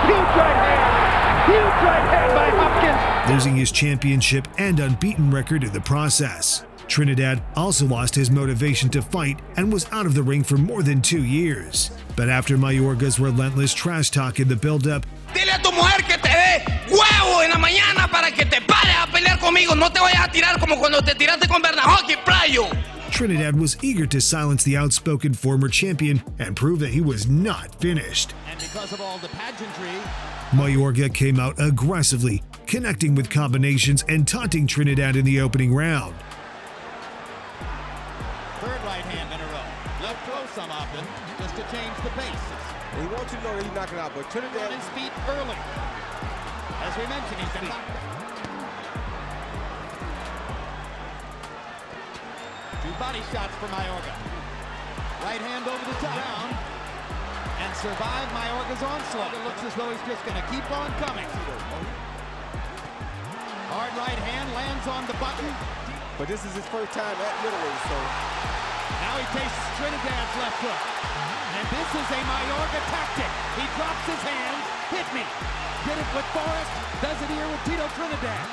huge right hand by Hopkins. Losing his championship and unbeaten record in the process. Trinidad also lost his motivation to fight and was out of the ring for more than 2 years. But after Mayorga's relentless trash talk in the build-up, Dile a tu mujer que te dé huevo en la mañana para que te pares a pelear conmigo. No te vayas a tirar como cuando te tiraste con Bernahoki, Prayo. Trinidad was eager to silence the outspoken former champion and prove that he was not finished. And because of all the pageantry, Mayorga came out aggressively, connecting with combinations and taunting Trinidad in the opening round. third right hand in a row. Left throw some often, just to change the pace. He wants you to know that he's knocking out, but Trinidad On his feet early. As we mentioned, he's been two body shots for Mayorga. Right hand over the top round and survive Mayorga's onslaught. It looks as though he's just going to keep on coming. Hard right hand lands on the button. But this is his first time at middleweight, so now he tastes Trinidad's left hook. And this is a Mayorga tactic. He drops his hands, hit me. Did it with Forrest, does it here with Tito Trinidad.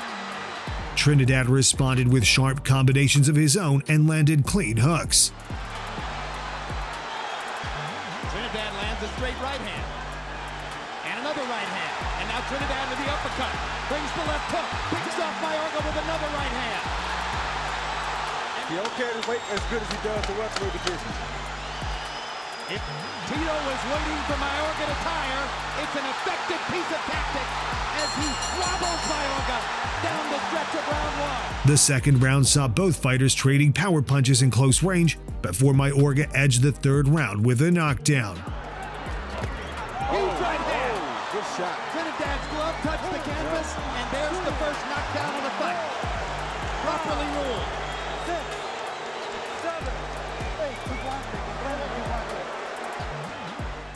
Trinidad responded with sharp combinations of his own and landed clean hooks. Trinidad lands a straight right hand. And another right hand. And now Trinidad with the uppercut. Brings the left hook. Picks off Mayorga with another right hand. he don't carry his weight as good as he does the welterweight division. If Tito was waiting for Mayorga to tire, it's an effective piece of tactics as he wobbles Mayorga down the stretch of round 1. The second round saw both fighters trading power punches in close range before Mayorga edged the third round with a knockdown. Huge right hand. Good shot. Trinidad's glove touched the canvas, and there's the first knockdown of the fight. Properly ruled. 6, 7, 8.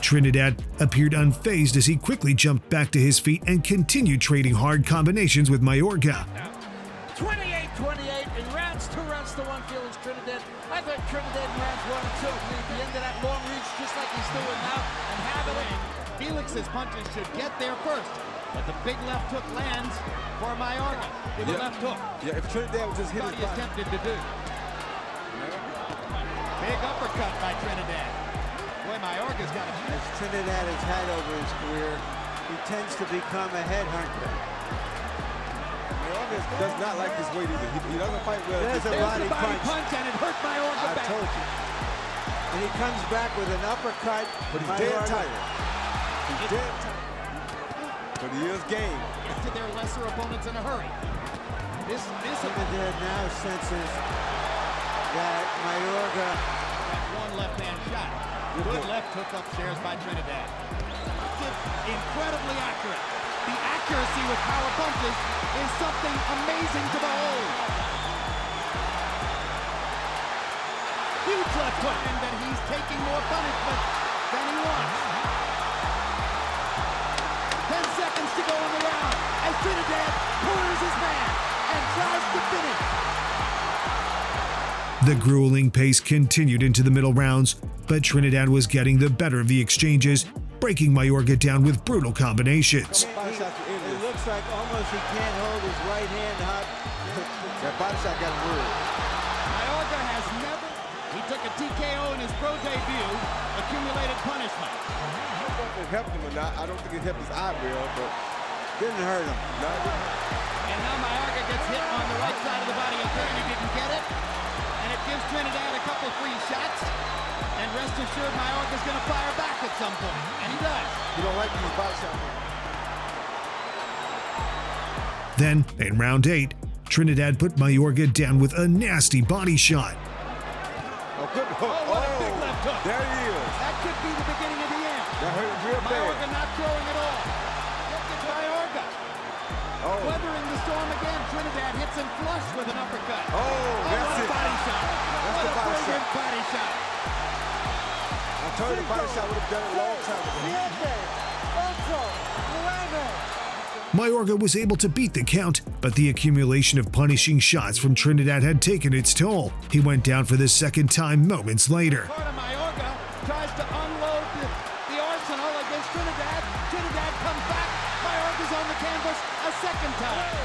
Trinidad appeared unfazed as he quickly jumped back to his feet and continued trading hard combinations with Mayorga. 28-28 in rounds 2 rounds to 1 Felix Trinidad. I thought Trinidad in rounds 1 and 2 at the end of that long reach just like he's doing now and have it in. Felix's punches should get there first, but the big left hook lands for Mayorga. Give a left hook. Yeah, if Trinidad would just hit What his he body. attempted to do. Big uppercut by Trinidad. Boy, Mayorga's got a... As Trinidad has had over his career, he tends to become a headhunter. Mayorga does not like this weight either. He doesn't fight well. There's a body punch. and it hurt Mayorga I back. told you. And he comes back with an uppercut. But he's dead tired. He's dead tired. But he is game. To their lesser opponents in a hurry. This Trinidad now senses that Mayorga got one left-hand shot. Good left hook upstairs by Trinidad. Incredibly accurate. The accuracy with power punches is something amazing to behold. Huge left hook, and that he's taking more punishment than he wants. 10 seconds to go in the round as Trinidad corners his man and tries to finish. The grueling pace continued into the middle rounds, but Trinidad was getting the better of the exchanges, breaking Mayorga down with brutal combinations. It looks like almost he can't hold his right hand hot. That body shot got moved. Mayorga has never. He took a TKO in his pro debut, accumulated punishment. I don't know if it helped him or not. I don't think it helped his eye real, but Didn't hurt him. no, it didn't. And now Mayorga gets hit on the right side of the body again. He didn't get it. And it gives Trinidad a couple free shots. And rest assured, Mayorga's going to fire back at some point. And he does. You don't like these body shots. Then, in round 8, Trinidad put Mayorga down with a nasty body shot. Oh, good hook. Oh, what a big left hook. There he is. That could be the beginning of the end. That hurt real Mayorga bad. not throwing at all. Look at Mayorga. Oh, Weathering the storm again. Trinidad hits him flush with an uppercut. oh, that's what a it. body shot. That's What the a body brilliant shot. body shot. I told you the body shot would have done it a long time ago. Mayorga was able to beat the count, but the accumulation of punishing shots from Trinidad had taken its toll. He went down for the second time moments later. Part of Mayorga tries to unload the arsenal against Trinidad. Trinidad comes back. Mayorga's on the canvas a second time.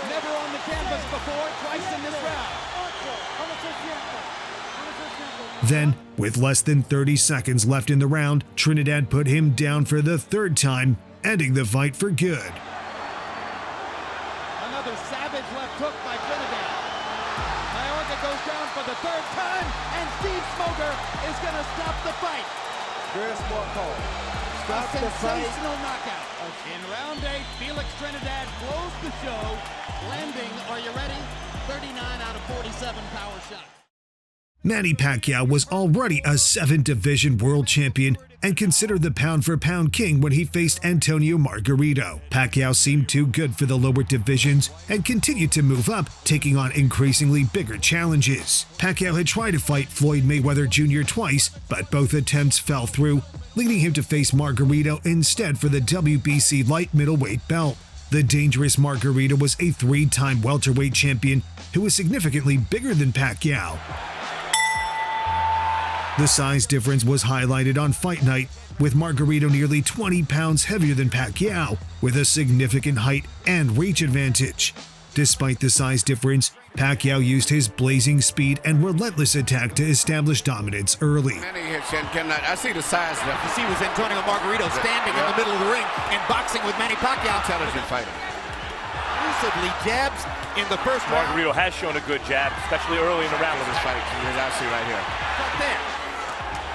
Never on the canvas before, twice in this round. Then, with less than 30 seconds left in the round, Trinidad put him down for the third time, ending the fight for good. Another savage left hook by Trinidad. Mayorga goes down for the third time, and Steve Smoger is going to stop the fight. Very smart call. A sensational knockout. In round 8, Felix Trinidad blows the show, landing, are you ready? 39 out of 47 power shots. Manny Pacquiao was already a 7-division world champion and considered the pound-for-pound king when he faced Antonio Margarito. Pacquiao seemed too good for the lower divisions and continued to move up, taking on increasingly bigger challenges. Pacquiao had tried to fight Floyd Mayweather Jr. twice, but both attempts fell through, leading him to face Margarito instead for the WBC light middleweight belt. The dangerous Margarito was a 3-time welterweight champion who was significantly bigger than Pacquiao. The size difference was highlighted on Fight Night, with Margarito nearly 20 pounds heavier than Pacquiao, with a significant height and reach advantage. Despite the size difference, Pacquiao used his blazing speed and relentless attack to establish dominance early. I see the size difference. You see was Antonio Margarito standing in the middle of the ring and boxing with Manny Pacquiao. Intelligent fighter. Exclusively jabs in the first round. Margarito has shown a good jab, especially early in the round. This fight, as I see right here. Right there.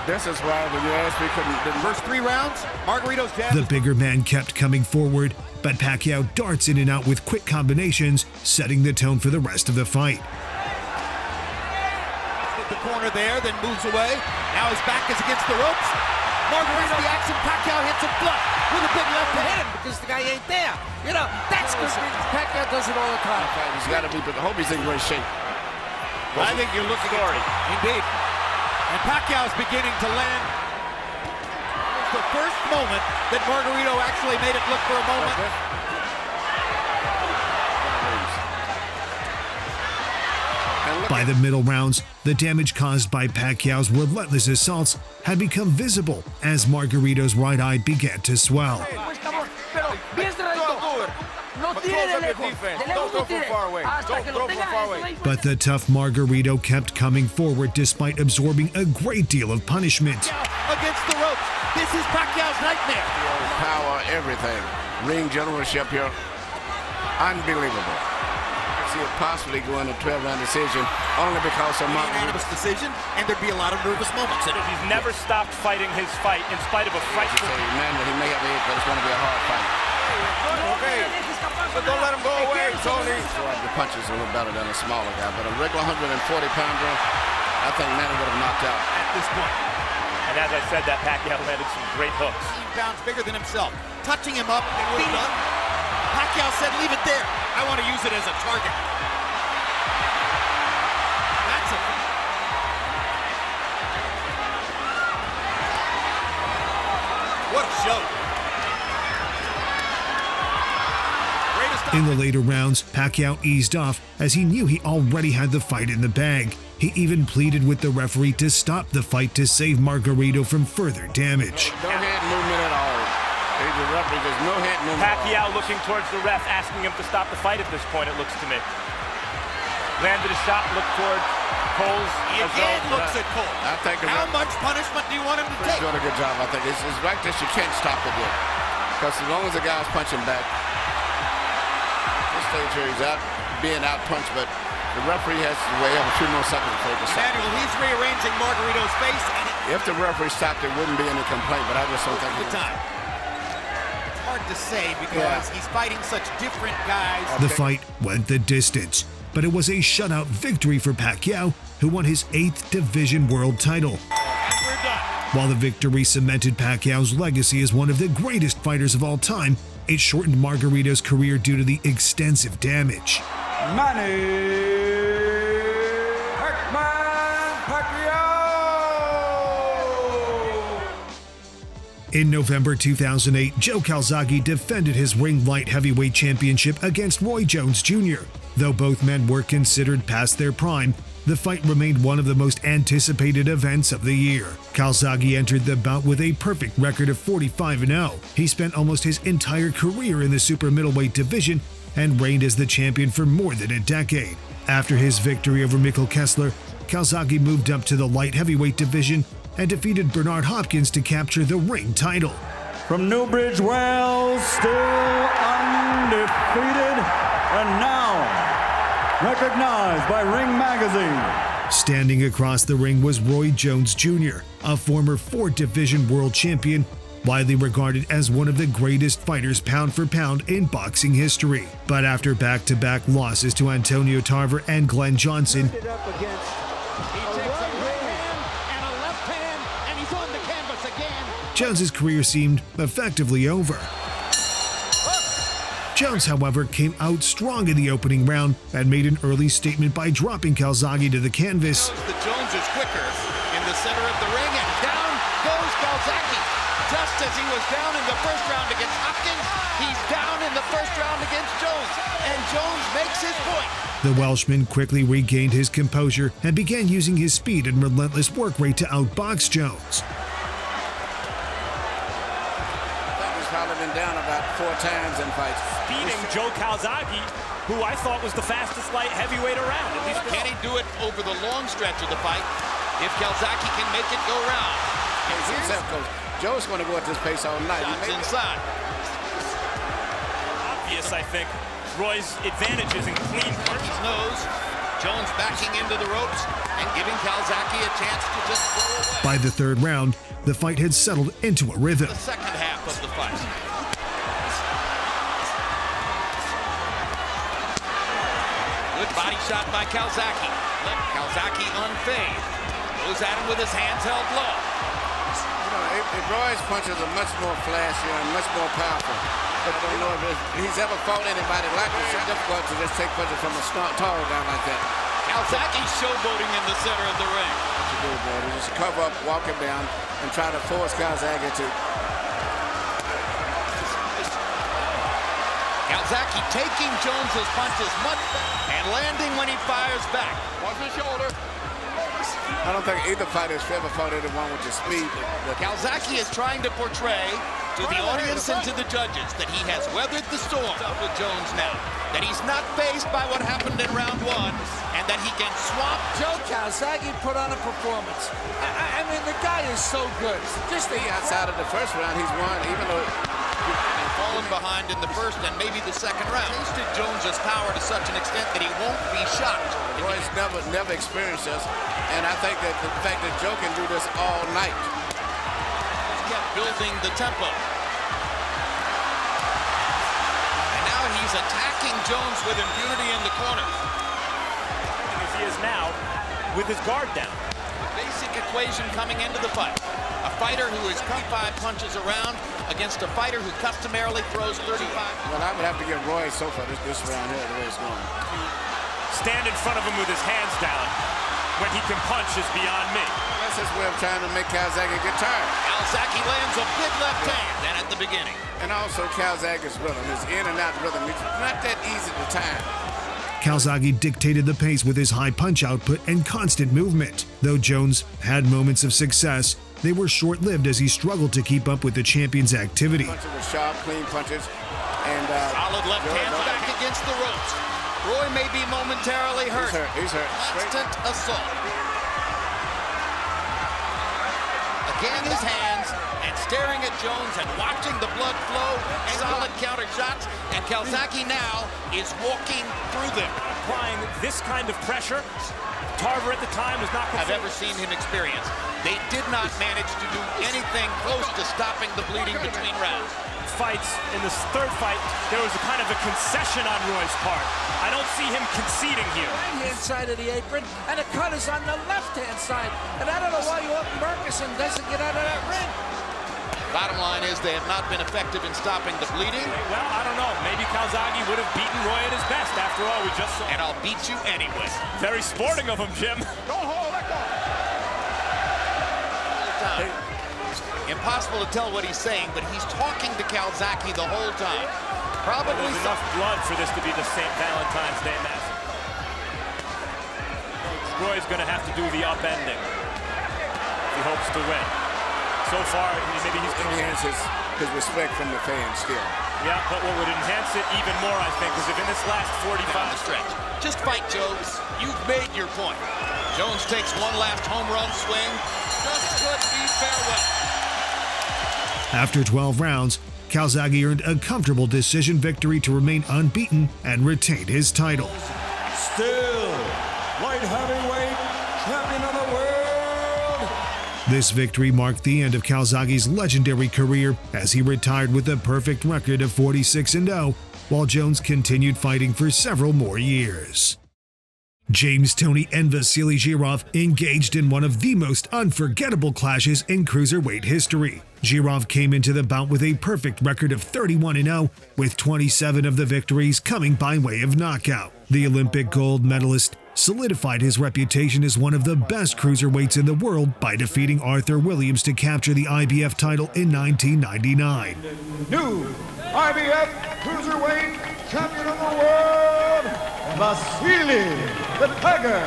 This is why when you ask me, The first 3 rounds, Margarito's jab. The bigger man kept coming forward, but Pacquiao darts in and out with quick combinations, setting the tone for the rest of the fight. Hit the corner there, then moves away. Now his back is against the ropes. Margarito the action. Pacquiao hits him flush with a big left to hit him because the guy ain't there. You know, that's good. Pacquiao does it all the time. he's got to be, but I hope he's in great shape. I think you're looking at indeed. And Pacquiao's beginning to land. It's the first moment that Margarito actually made it look for a moment. By the middle rounds, the damage caused by Pacquiao's relentless assaults had become visible as Margarito's right eye began to swell. But the tough Margarito kept coming forward despite absorbing a great deal of punishment. Against the ropes. This is Pacquiao's nightmare. Power, everything. Ring generalship here. Unbelievable. See it possibly go in a 12-round decision only because of Unanimous decision, and there'd be a lot of nervous moments. He's never stopped fighting his fight in spite of a fight. He may have it, but it's going to be a hard fight. Okay, but don't let him go away, Tony. The punch is a little better than a smaller guy, but a regular 140-pounder, I think Manny would have knocked out At this point. And as I said, that Pacquiao landed some great hooks. 15 pounds bigger than himself. Touching him up, beating him. Pacquiao said, leave it there. I want to use it as a target. That's a... What a show. Greatest In the later rounds, Pacquiao eased off as he knew he already had the fight in the bag. He even pleaded with the referee to stop the fight to save Margarito from further damage. No head movement at all. The referee, there's no head movement. Pacquiao looking towards the ref, asking him to stop the fight at this point, it looks to me. Landed a shot, looked towards Coles. He again looks at Cole. I think How much punishment do you want him to take? He's doing a good job, I think. It's like this, you can't stop it yet. Because as long as the guy's punching back, this stage here, he's out, being out-punched, but the referee has to wait a few more seconds before he can stop. Manuel, he's rearranging Margarito's face. And if the referee stopped, there wouldn't be any complaint, but I just don't think the time. It's hard to say because he's fighting such different guys. The fight went the distance, but it was a shutout victory for Pacquiao, who won his 8th Division World title. While the victory cemented Pacquiao's legacy as one of the greatest fighters of all time, it shortened Margarito's career due to the extensive damage. Manny In November 2008, Joe Calzaghe defended his ring light heavyweight championship against Roy Jones Jr. Though both men were considered past their prime, the fight remained one of the most anticipated events of the year. Calzaghe entered the bout with a perfect record of 45-0. He spent almost his entire career in the super middleweight division and reigned as the champion for more than a decade. After his victory over Mikkel Kessler, Calzaghe moved up to the light heavyweight division and defeated Bernard Hopkins to capture the ring title. From Newbridge, Wales, still undefeated, and now recognized by Ring Magazine. Standing across the ring was Roy Jones Jr., a former 4-division world champion, widely regarded as one of the greatest fighters pound for pound in boxing history. But after back-to-back losses to Antonio Tarver and Glenn Johnson, Jones's career seemed effectively over. Jones, however, came out strong in the opening round and made an early statement by dropping Calzaghe to the canvas. The Jones is quicker in the center of the ring, and down goes Calzaghe. Just as he was down in the first round against Hopkins, he's down in the first round against Jones, and Jones makes his point. The Welshman quickly regained his composure and began using his speed and relentless work rate to outbox Jones. He's probably been down about 4 times in fights. Beating Joe Calzaghe, who I thought was the fastest light heavyweight around. At least can he do it over the long stretch of the fight if Calzaghe can make it go round? Joe's going to go at this pace all night. Shots inside. Obvious, I think. Roy's advantages in clean punches. Nose. Jones backing into the ropes and giving Calzaghe a chance to just go away. By the 3rd round, the fight had settled into a rhythm. The second half of the fight. Good body shot by Calzaghe. Let Calzaghe unfazed. Goes at him with his hands held low. You know, Roy's punches are much more flashy and much more powerful. I don't know if he's ever fought anybody like it. It's difficult to just take punches from a tall guy like that. Calzaghe showboating in the center of the ring. What you do, boy, is just cover up, walk him down, and try to force Calzaghe to. Calzaghe taking Jones's punches much better and landing when he fires back. Watch the shoulder. I don't think either fighter has ever fought anyone with the speed. Calzaghe is trying to portray to the audience and to the judges that he has weathered the storm with Jones now. That he's not faced by what happened in round 1 and that he can swamp. Joe Calzaghe put on a performance. I mean, the guy is so good. Just outside of the first round, he's won, even though and fallen behind in the first and maybe the second round. Tasted Jones's power to such an extent that he won't be shocked. Roy's never experienced this, and I think that the fact that Joe can do this all night. He's kept building the tempo. And now he's attacking Jones with impunity in the corner. As he is now, with his guard down. The basic equation coming into the fight. A fighter who is 25 punches around against a fighter who customarily throws 35. Well, I would have to give Roy so far this round here the way it's going. Stand in front of him with his hands down when he can punch is beyond me. As That's his way of trying to make Calzaghe get tired. Calzaghe lands a big left hand, and at the beginning. And also Calzaghe's rhythm, his in and out rhythm. It's not that easy to time. Calzaghe dictated the pace with his high punch output and constant movement. Though Jones had moments of success, they were short-lived as he struggled to keep up with the champion's activity. Punches were sharp, clean punches. And solid left hand back against the ropes. Roy may be momentarily hurt. He's hurt. Constant assault. Again, his hands, and staring at Jones and watching the blood flow. Solid counter shots, and Calzaghe now is walking through them. Applying this kind of pressure, Tarver at the time was not I've ever seen him experience. They did not manage to do anything close to stopping the bleeding between rounds. Fights in this third fight, there was a kind of a concession on Roy's part. I don't see him conceding here. Right-hand side of the apron, and the cut is on the left-hand side. And I don't know why Ferguson doesn't get out of that ring. Bottom line is they have not been effective in stopping the bleeding. Well, I don't know. Maybe Calzaghe would have beaten Roy at his best. After all, we just saw. And I'll beat you anyway. Very sporting of him, Jim. Don't hold, let go. Impossible to tell what he's saying, but he's talking to Calzaghe the whole time. Probably there's enough blood for this to be the St. Valentine's Day massacre. Roy's going to have to do the upending if he hopes to win. So far, maybe he's enhances his respect from the fans still. Yeah, but what would enhance it even more, I think, is if in this last 45 stretch. Just fight, Jones. You've made your point. Jones takes one last home run swing. Just could be farewell. After 12 rounds, Calzaghe earned a comfortable decision victory to remain unbeaten and retain his title. Still, light heavyweight champion of the world. This victory marked the end of Calzaghe's legendary career as he retired with a perfect record of 46-0, while Jones continued fighting for several more years. James Toney and Vasily Zhirov engaged in one of the most unforgettable clashes in cruiserweight history. Zhirov came into the bout with a perfect record of 31-0, with 27 of the victories coming by way of knockout. The Olympic gold medalist solidified his reputation as one of the best cruiserweights in the world by defeating Arthur Williams to capture the IBF title in 1999. New IBF Cruiserweight Champion of the World, Vasily the Tiger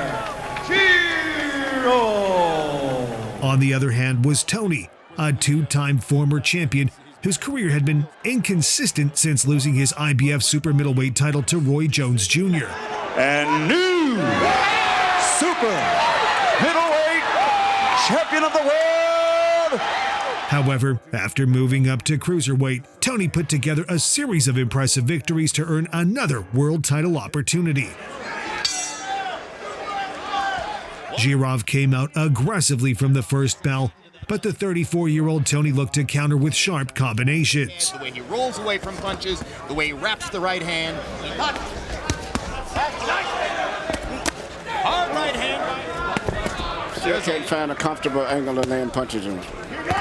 Zhirov. On the other hand was Toney, a two-time former champion whose career had been inconsistent since losing his IBF super middleweight title to Roy Jones Jr. And new super middleweight champion of the world. However, after moving up to cruiserweight, Toney put together a series of impressive victories to earn another world title opportunity. Zhirov came out aggressively from the first bell, but the 34-year-old Toney looked to counter with sharp combinations. The way he rolls away from punches, the way he wraps the right hand. Hard right hand. Still can't find a comfortable angle to land punches in.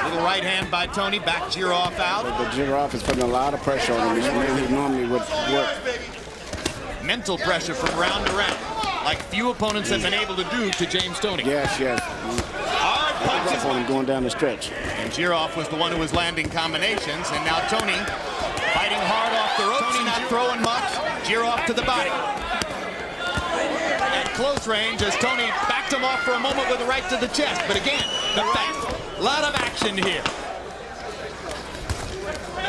Little right hand by Toney, back Zhirov out. But Zhirov is putting a lot of pressure on him. He normally would work. Mental pressure from round to round, like few opponents have been able to do to James Toney. Yes. Hard punches on him going down the stretch. And Zhirov was the one who was landing combinations, and now Toney fighting hard off the ropes. Toney not throwing much. Zhirov to the body. At close range, as Toney backed him off for a moment with a right to the chest. But again, the back. A lot of action here.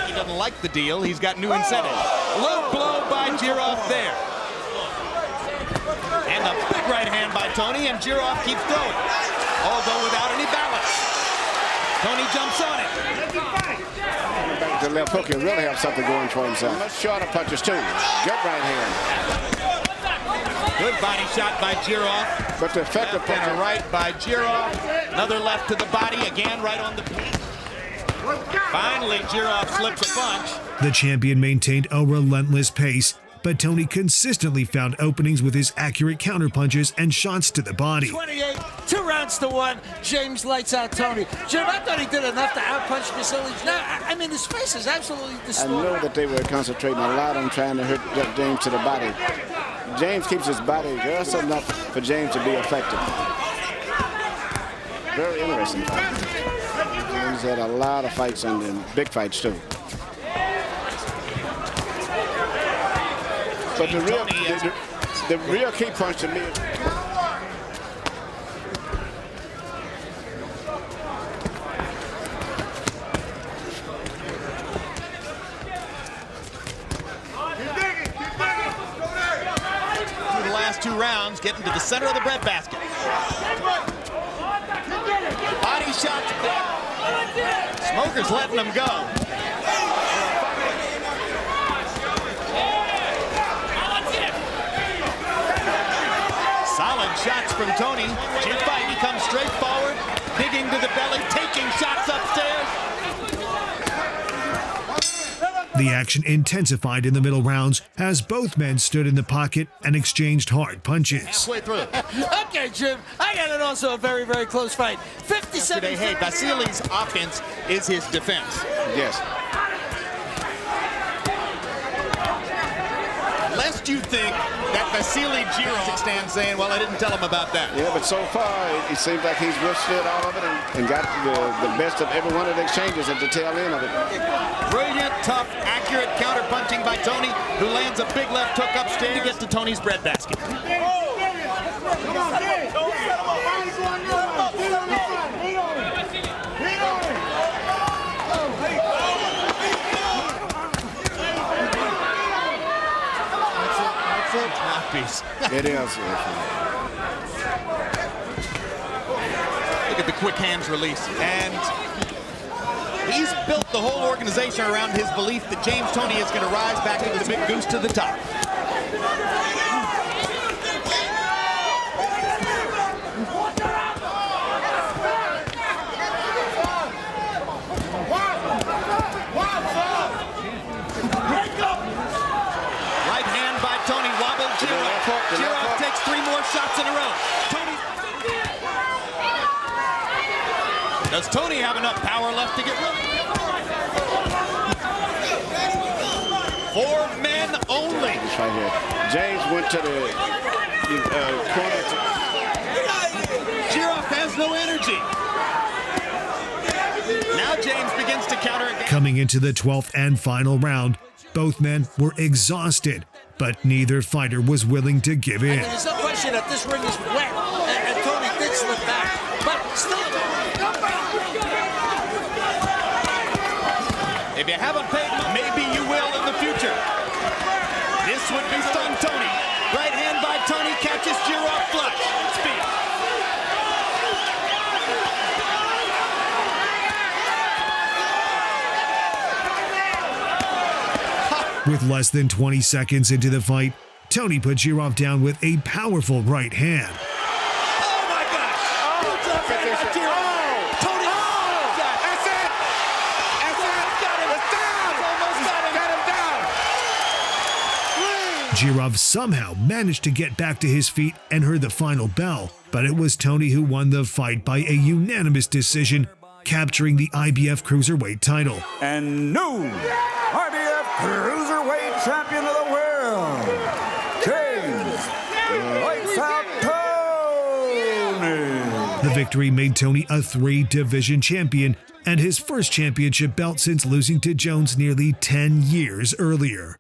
He doesn't like the deal. He's got new incentives. Low blow by Zhirov there. And a big right hand by Toney, and Zhirov keeps throwing. Although without any balance. Toney jumps on it. Back to left hook, he'll really have something going for himself. Much shorter punches too. Good right hand. Good body shot by Zhirov. But the effective punch. And a right by Zhirov. Another left to the body, again right on the feet. Finally, Zhirov slips a punch. The champion maintained a relentless pace, but Toney consistently found openings with his accurate counterpunches and shots to the body. 28, 2 rounds to 1. James lights out Toney. Jim, I thought he did enough to outpunch Vasily. Now, I mean, his face is absolutely destroyed. I know that they were concentrating a lot on trying to hurt James to the body. James keeps his body just enough for James to be effective. very interesting fight. He's had a lot of fights and big fights too. But the real key punch to me. The last 2 rounds, getting to the center of the breadbasket. Body shots. Smoker's letting them go. Solid shots from Tony. Chin fight, he comes straight forward, digging to the belly, taking shots upstairs. The action intensified in the middle rounds as both men stood in the pocket and exchanged hard punches. Halfway through. Okay, Jim, I got it also a very, very close fight. 57. Hey, Vasily's offense is his defense. Yes. Lest you think that Vasily Jirov stands saying, well, I didn't tell him about that. Yeah, but so far it seems like he's withstood all of it and got the best of every one of the exchanges at the tail end of it. Brilliant, tough, accurate counter-punching by Tony, who lands a big left hook upstairs to get to Tony's breadbasket. It is. Look at the quick hands release. And he's built the whole organization around his belief that James Toney is going to rise back to the big goose to the top. Right hand by Tony, wobbled Jirov. Jirov takes 3 more shots in a row. Does Tony have enough power left to get rid? 4 men only. Right here. James went to the corner. Jirov has no energy. Now James begins to counter again. Coming into the 12th and final round, both men were exhausted, but neither fighter was willing to give in. There's no question that this ring is wet, and Tony did slip back, but still. If you haven't paid, maybe you will in the future. This would be stun Tony. Right hand by Tony catches Jirov flush. Speed. With less than 20 seconds into the fight, Tony put Jirov down with a powerful right hand. Oh my gosh! Tony! That's it! Got him down! Almost got him down! Jirov somehow managed to get back to his feet and heard the final bell, but it was Tony who won the fight by a unanimous decision, capturing the IBF Cruiserweight title. And new IBF Cruiserweight Champion of the World, James Lights Out Tony. The victory made Tony a 3-division champion and his first championship belt since losing to Jones nearly 10 years earlier.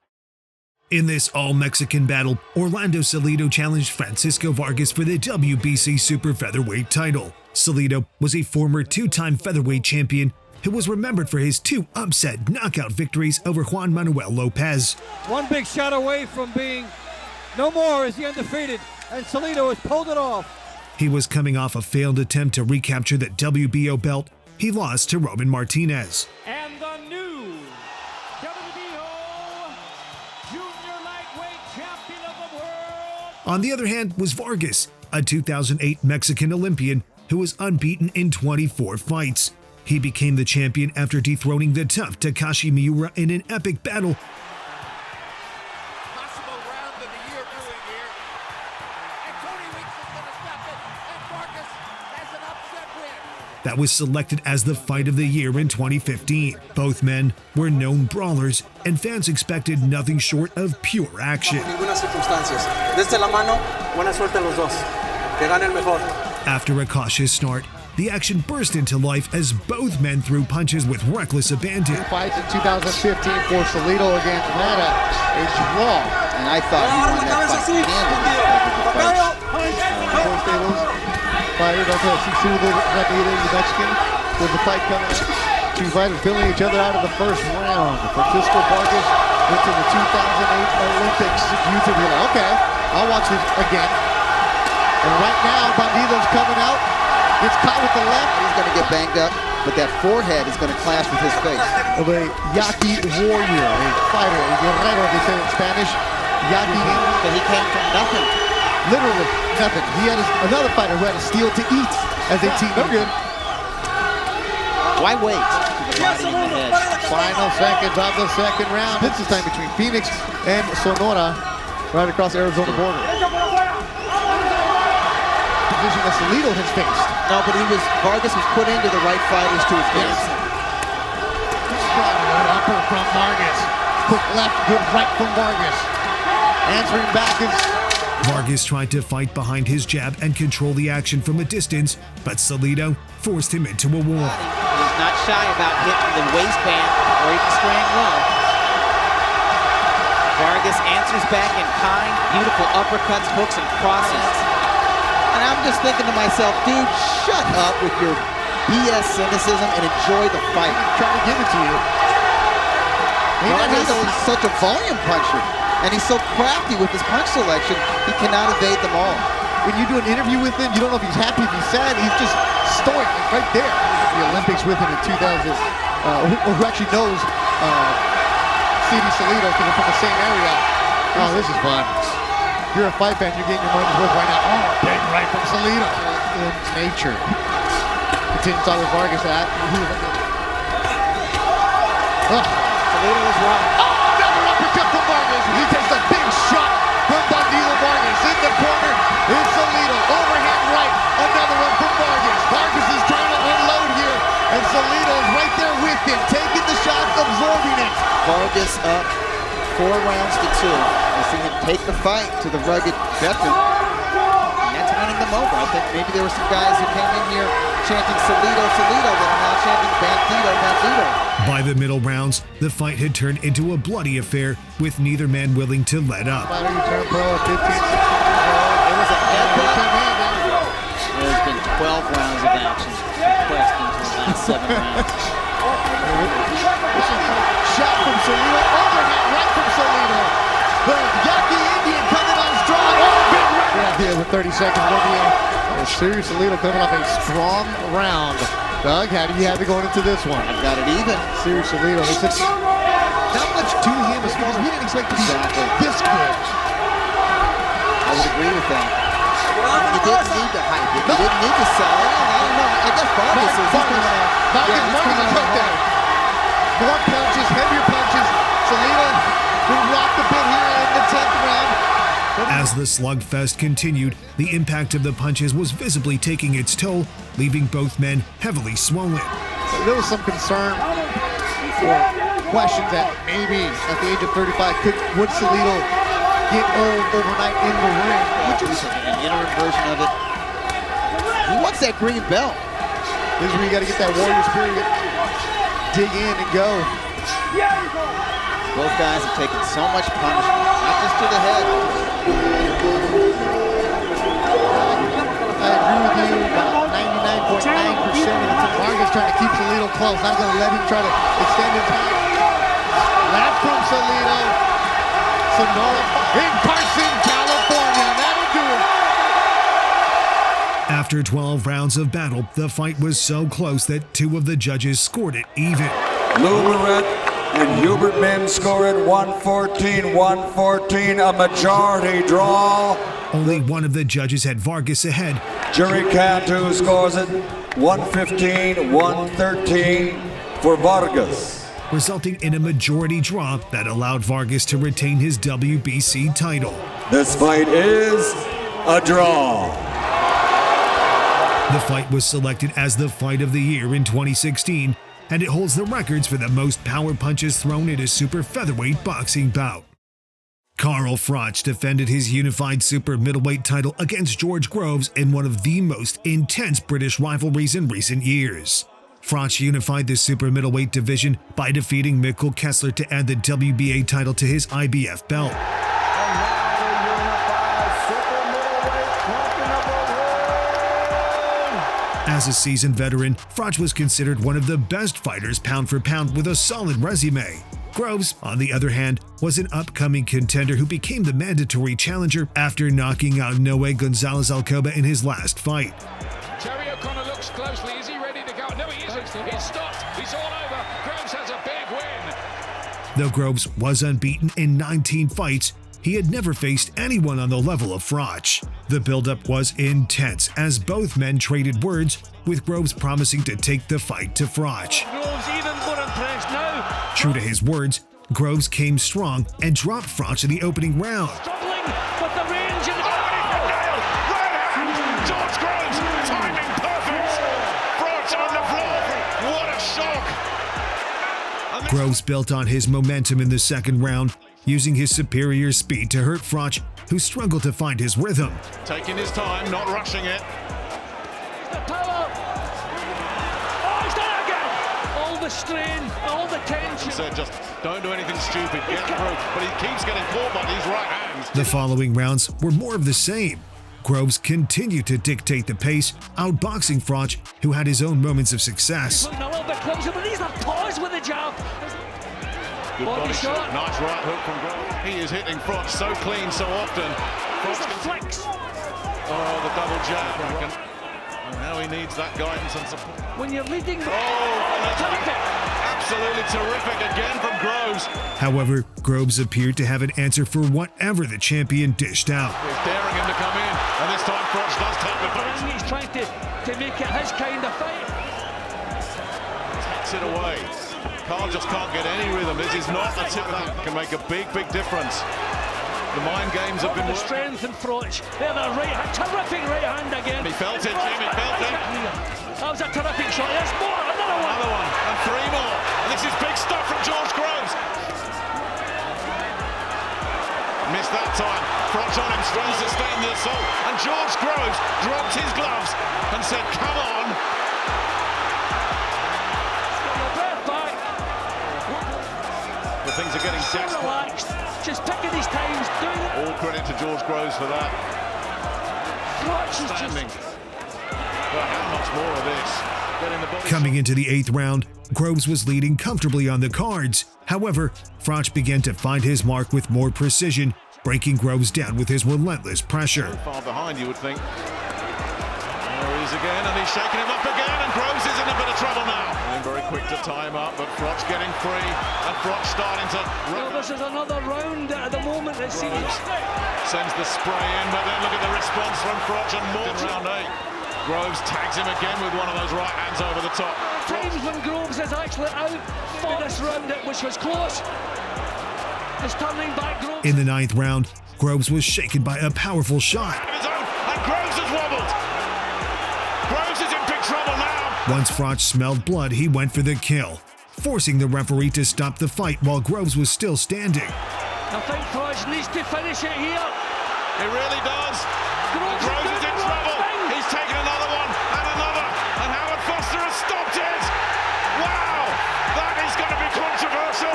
In this all-Mexican battle, Orlando Salido challenged Francisco Vargas for the WBC Super Featherweight title. Salido was a former 2-time featherweight champion who was remembered for his 2 upset knockout victories over Juan Manuel Lopez. One big shot away from being no more is he undefeated, and Salido has pulled it off. He was coming off a failed attempt to recapture the WBO belt. He lost to Roman Martinez. And the new WBO Junior Lightweight Champion of the World. On the other hand was Vargas, a 2008 Mexican Olympian who was unbeaten in 24 fights. He became the champion after dethroning the tough Takashi Miura in an epic battle. Possible round of the year brewing here. And Tony Weeks is going to stop it. And Vargas has an upset win. That was selected as the fight of the year in 2015. Both men were known brawlers, and fans expected nothing short of pure action. Ninguna circunstancias. Desde la mano, buena suerte a los dos. Que gane el mejor. After a cautious start, the action burst into life as both men threw punches with reckless abandon. Fights in 2015 for Salido against Mata, a draw. And I thought he won that fight Fighters also Sisudo Ramirez, the Mexican, with the fight coming up. Two fighters filling each other out of the first round. Francisco Vargas went to the 2008 Olympics. You could be like, okay, I'll watch this again. And right now, Bandido's coming out, gets caught with the left. He's going to get banged up, but that forehead is going to clash with his face. Of a Yaqui warrior, a fighter, a guerrero, they say in Spanish. Yaqui. But he came from nothing. Literally nothing. He had another fighter who had a steal to eat as they teamed up. Good. Why wait? Final seconds of the second round. This is time between Phoenix and Sonora, right across the Arizona border. Position that Salido has faced. No, but Vargas was put into the right fighters to his face. Upper from Vargas. Quick left, good right from Vargas. Answering back is... Vargas tried to fight behind his jab and control the action from a distance, but Salido forced him into a wall. He's not shy about hitting the waistband or even spraying low. Vargas answers back in kind, beautiful uppercuts, hooks, and crosses. And I'm just thinking to myself, dude, shut up with your BS cynicism and enjoy the fight. I'm trying to give it to you. Vargas is such a volume puncher, and he's so crafty with his punch selection, he cannot evade them all. When you do an interview with him, you don't know if he's happy, if he's sad, he's just stoic, like right there. The Olympics with him in 2000, who actually knows CD Salido because they're from the same area. Oh, this is fun. If you're a fight fan, you're getting your money's worth right now. Oh, big right from Salido. In nature. Continues on with Vargas. Salido was wrong. Oh, another uppercut from Vargas. He takes a big shot from Bandido Vargas. In the corner is Salido. Overhand right. Another one from Vargas. Vargas is trying to unload here. And Salido is right there with him. Taking the shot, absorbing it. Vargas up 4 rounds to 2. You see him take the fight to the rugged veteran. And that's winning them over. I think maybe there were some guys who came in here chanting Salido, Salido, that are now chanting Bandido, Bandido. By the middle rounds, the fight had turned into a bloody affair, with neither man willing to let up. Fighter, you turn pro at 15, 16 years old. It was a There's been 12 rounds of action compressed into the last 7 rounds. Shot from Salido, overhand right from Salido. The Yaqui Indian coming on strong. Oh, big right. Yeah, with 30 seconds left. Serious Salido coming off a strong round. Doug, how do you have it going into this one? I've got it even. Serious Salido. Not much to him because we didn't expect to be this good. I would agree with that. You didn't need to hype it. You didn't need to sell it. I don't know. I guess Vargas is coming out. Vargas took that. More punches, heavier punches. Salido will rock the bit here in the 10th round. As the slugfest continued, the impact of the punches was visibly taking its toll, leaving both men heavily swollen. There was some concern or questions that maybe at the age of 35, would Salido get old overnight in the ring? Which is an interim version of it. He wants that green belt. This is where you got to get that warrior spirit, dig in and go. Both guys have taken so much punishment, not just to the head. I agree with you about 99.9% of the time. Vargas trying to keep Salido close, not going to let him try to extend his hand. Left from Salido. Sonora in Carson, California. That'll do it. After 12 rounds of battle, the fight was so close that 2 of the judges scored it even. Lou Barrett and Hubert Mims scored 114-114, a majority draw. Only one of the judges had Vargas ahead. Jerry Cantu scores it 115-113 for Vargas, resulting in a majority draw that allowed Vargas to retain his WBC title. This fight is a draw. The fight was selected as the fight of the year in 2016, and it holds the records for the most power punches thrown in a super featherweight boxing bout. Carl Froch defended his unified super middleweight title against George Groves in one of the most intense British rivalries in recent years. Froch unified the super middleweight division by defeating Mikkel Kessler to add the WBA title to his IBF belt. As a seasoned veteran, Froch was considered one of the best fighters pound for pound with a solid resume. Groves, on the other hand, was an upcoming contender who became the mandatory challenger after knocking out Noé Gonzalez Alcoba in his last fight. Terry O'Connor looks closely. Is he ready to go? No, he isn't. He's stopped. He's all over. Groves has a big win. Though Groves was unbeaten in 19 fights, he had never faced anyone on the level of Froch. The buildup was intense as both men traded words, with Groves promising to take the fight to Froch. Groves even more impressed now. True to his words, Groves came strong and dropped Froch in the opening round. Struggling with the range and George Groves, timing perfect. Froch on the floor. What a shock. Groves built on his momentum in the second round, using his superior speed to hurt Froch, who struggled to find his rhythm. Taking his time, not rushing it. the power. Oh, he's done it again. All the strain, all the tension. Said just don't do anything stupid, get through. But he keeps getting caught by these right hands. The following rounds were more of the same. Groves continued to dictate the pace, outboxing Froch, who had his own moments of success. Looking a little bit closer, but he's not toys with the jab. Good body shot. Nice right hook from Groves. He is hitting Froch so clean so often. He's a flex. Oh, the double jab. And now he needs that guidance and support. When you're leading, terrific. Absolutely terrific again from Groves. However, Groves appeared to have an answer for whatever the champion dished out. He's daring him to come in, and this time Froch does take the fight. He's trying to make it his kind of fight. Takes it away. Carl just can't get any rhythm. This is not a tip that can make a big, big difference. The mind games have been the strength in Froch. There, the right hand, terrific right hand again. He felt it, Jim, he felt it. That was a terrific shot. There's more, another one. Another one, and three more. And this is big stuff from George Groves. Missed that time. Froch on him, trying to sustain the assault. And George Groves dropped his gloves and said, come on. The things are getting so relaxed, just picking his times, doing it. All credit to George Groves for that. Froch is standing. But how much more of this? Getting the body Coming into the 8th round, Groves was leading comfortably on the cards. However, Froch began to find his mark with more precision, breaking Groves down with his relentless pressure. Far behind, you would think. There he is again, and he's shaking him up again, and Groves is in a bit of trouble now. And very quick to tie him up, but Froch getting free, and Froch starting to... Well, this is another round at the moment, it seems. Sends the spray in, but then look at the response from Froch, and more in round 8. Groves tags him again with one of those right hands over the top. Times when Groves is actually out for this round, which was close. Is turning back Groves. In the 9th round, Groves was shaken by a powerful shot. And Groves has wobbled. Groves is in big trouble now. Once Froch smelled blood, he went for the kill, forcing the referee to stop the fight while Groves was still standing. I think Froch needs to finish it here. It really does. Groves is in trouble. He's taken another one and another. And Howard Foster has stopped it. Wow, that is going to be controversial.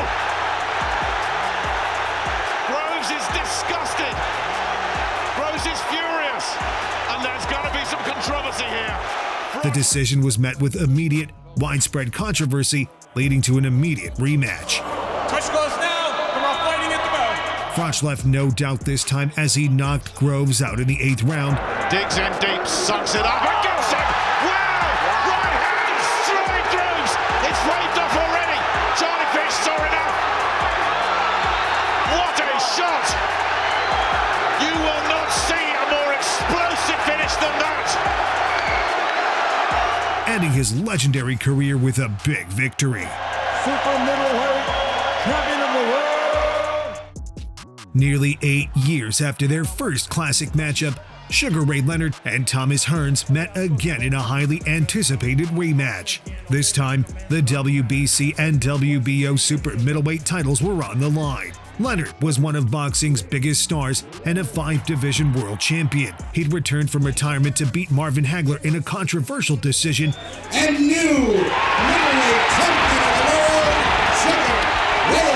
Groves is disgusted. Groves is furious. And there's going to be some controversy here. The decision was met with immediate, widespread controversy, leading to an immediate rematch. Touch goes now. Come on, fighting at the bell. Froch left no doubt this time as he knocked Groves out in the 8th round. Digs in deep, sucks it up, and gets it! Wow! Right hand straight Groves! It's waved off already! Charlie Fish saw enough! What a shot! You will not see a more explosive finish than that! Ending his legendary career with a big victory. Super middleweight champion of the world! Nearly 8 years after their first classic matchup, Sugar Ray Leonard and Thomas Hearns met again in a highly anticipated rematch. This time, the WBC and WBO super middleweight titles were on the line. Leonard was one of boxing's biggest stars and a 5-division world champion. He'd returned from retirement to beat Marvin Hagler in a controversial decision. And new middleweight champion of the world, second, Will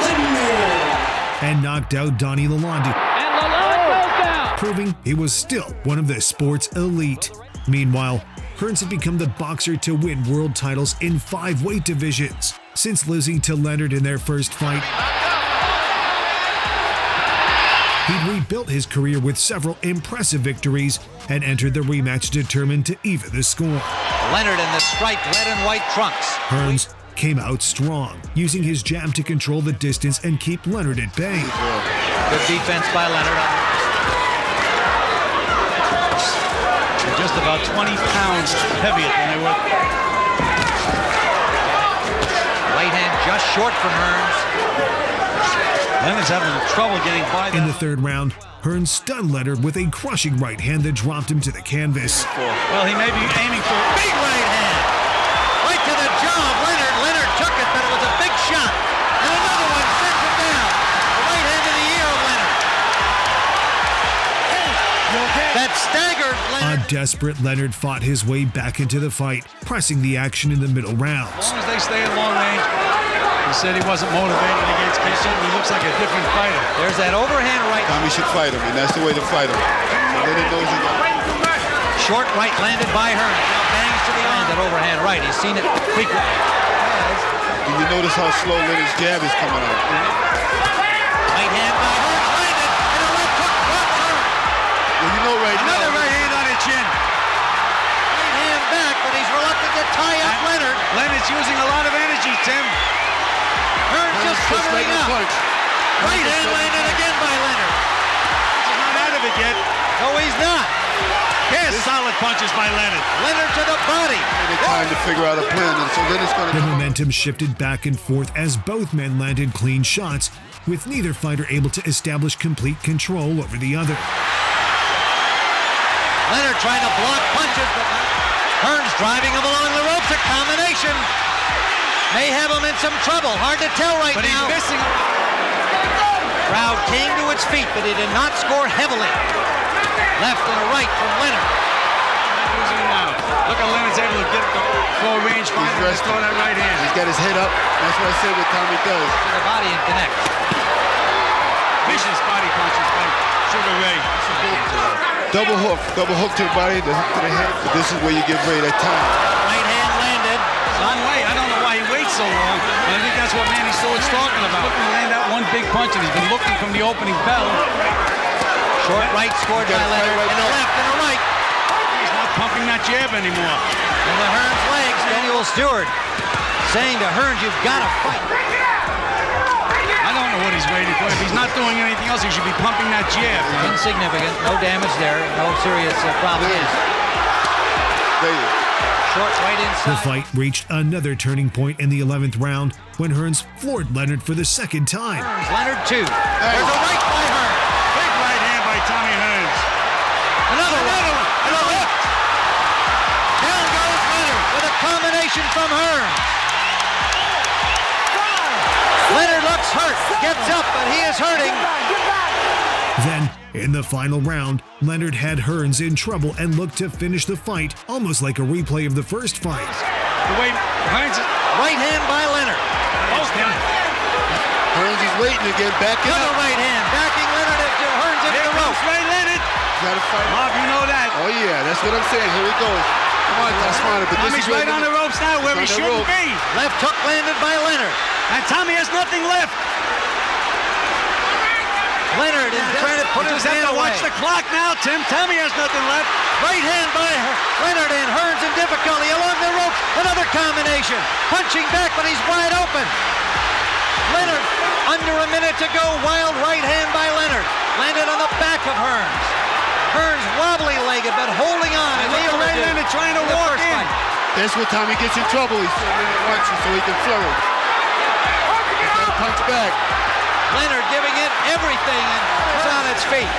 Leonard. And knocked out Donnie Lalonde. And Lalonde goes down. Proving he was still one of the sport's elite. Meanwhile, Hearns had become the boxer to win world titles in 5 weight divisions. Since losing to Leonard in their first fight, he'd rebuilt his career with several impressive victories and entered the rematch determined to even the score. Leonard in the striped red and white trunks. Hearns came out strong, using his jab to control the distance and keep Leonard at bay. Good defense by Leonard. They're just about 20 pounds heavier than they were. Right hand just short from Hearns. Leonard's having trouble getting by. In the third round, Hearns stunned Leonard with a crushing right hand that dropped him to the canvas. Well, he may be aiming for a big right hand. Right to the jaw of Leonard. Leonard took it, but it was a big shot. And another one sent him down. The right hand of the ear of Leonard. That staggered Leonard. A desperate Leonard fought his way back into the fight, pressing the action in the middle rounds. As long as they stay at long range. He said he wasn't motivated against Kitchen. He looks like a different fighter. There's that overhand right. Tommy should fight him, and that's the way to fight him. Leonard knows he got short right landed by Hearns. Now bangs to the arm. That overhand right. He's seen it frequently. Do you notice how slow Leonard's jab is coming out? Right hand by Hearns landed, and a left hook drops Hearns. Well, you know right Another now. right hand on the chin. Right hand back, but he's reluctant to tie up Leonard. Leonard's using a lot of energy, Tim. Hearns just covering up. Right hand landed again by Leonard. He's not out of it yet. No, he's not. Here's solid punches by Leonard. Leonard to the body. They're trying to figure out a plan, and so Leonard's going to. The momentum shifted back and forth as both men landed clean shots, with neither fighter able to establish complete control over the other. Leonard trying to block punches, but Hearns driving him along the ropes. A combination. May have him in some trouble. Hard to tell right but now. But he's missing. Crowd came to its feet, but he did not score heavily. Left and a right from Leonard. Losing him now. Look how Leonard's able to get the full range fighter and throw that right hand. He's got his head up. That's what I said what Tommy does. To the body and connect. Vicious body punches by Sugar Ray. Double hook to the body, the hook to the head. But this is where you give Ray that time. Right hand landed. Long way. I don't know why he waits so long, but I think that's what Manny Stewart's talking about. Looking to land that one big punch, and he's been looking from the opening bell. Short right scored by Leonard, and a left and a right. He's not pumping that jab anymore. In the Hearns legs, Daniel Stewart saying to Hearns, you've got to fight. I don't know what he's waiting for. If he's not doing anything else, he should be pumping that jab. Insignificant, no damage there, no serious problem. Short right inside. The fight reached another turning point in the 11th round when Hearns floored Leonard for the second time. Hearns, Leonard 2. There's a right by Hearns. Big right hand by Tommy Hearns. Another one. And a left. Down goes Leonard with a combination from Hearns. Leonard looks hurt, gets up, but he is hurting. Then, in the final round, Leonard had Hearns in trouble and looked to finish the fight, almost like a replay of the first fight. The way Hearns is... Right hand by Leonard. Hearns is waiting to get back in. Another right hand, backing Leonard into Hearns into the rope. Right Leonard. Gotta fight. Bob, you know that. Oh yeah, that's what I'm saying. Here he goes. Come on, Tasmania. But Tommy's right on the ropes now where he shouldn't be. Left hook landed by Leonard. And Tommy has nothing left. Leonard is trying to put his hand have to away. watch the clock now, Tim. Tommy has nothing left. Right hand by Leonard and Hearns in difficulty along the ropes. Another combination. Punching back, but he's wide open. Leonard, under a minute to go. Wild right hand by Leonard. Landed on the back of Hearns. Hearns wobbly-legged, but holding on. And look at Ray Leonard trying to walk in. That's where Tommy gets in trouble. He's throwing it once so he can flourish. He's got to punch back. Leonard giving it everything and is on its feet.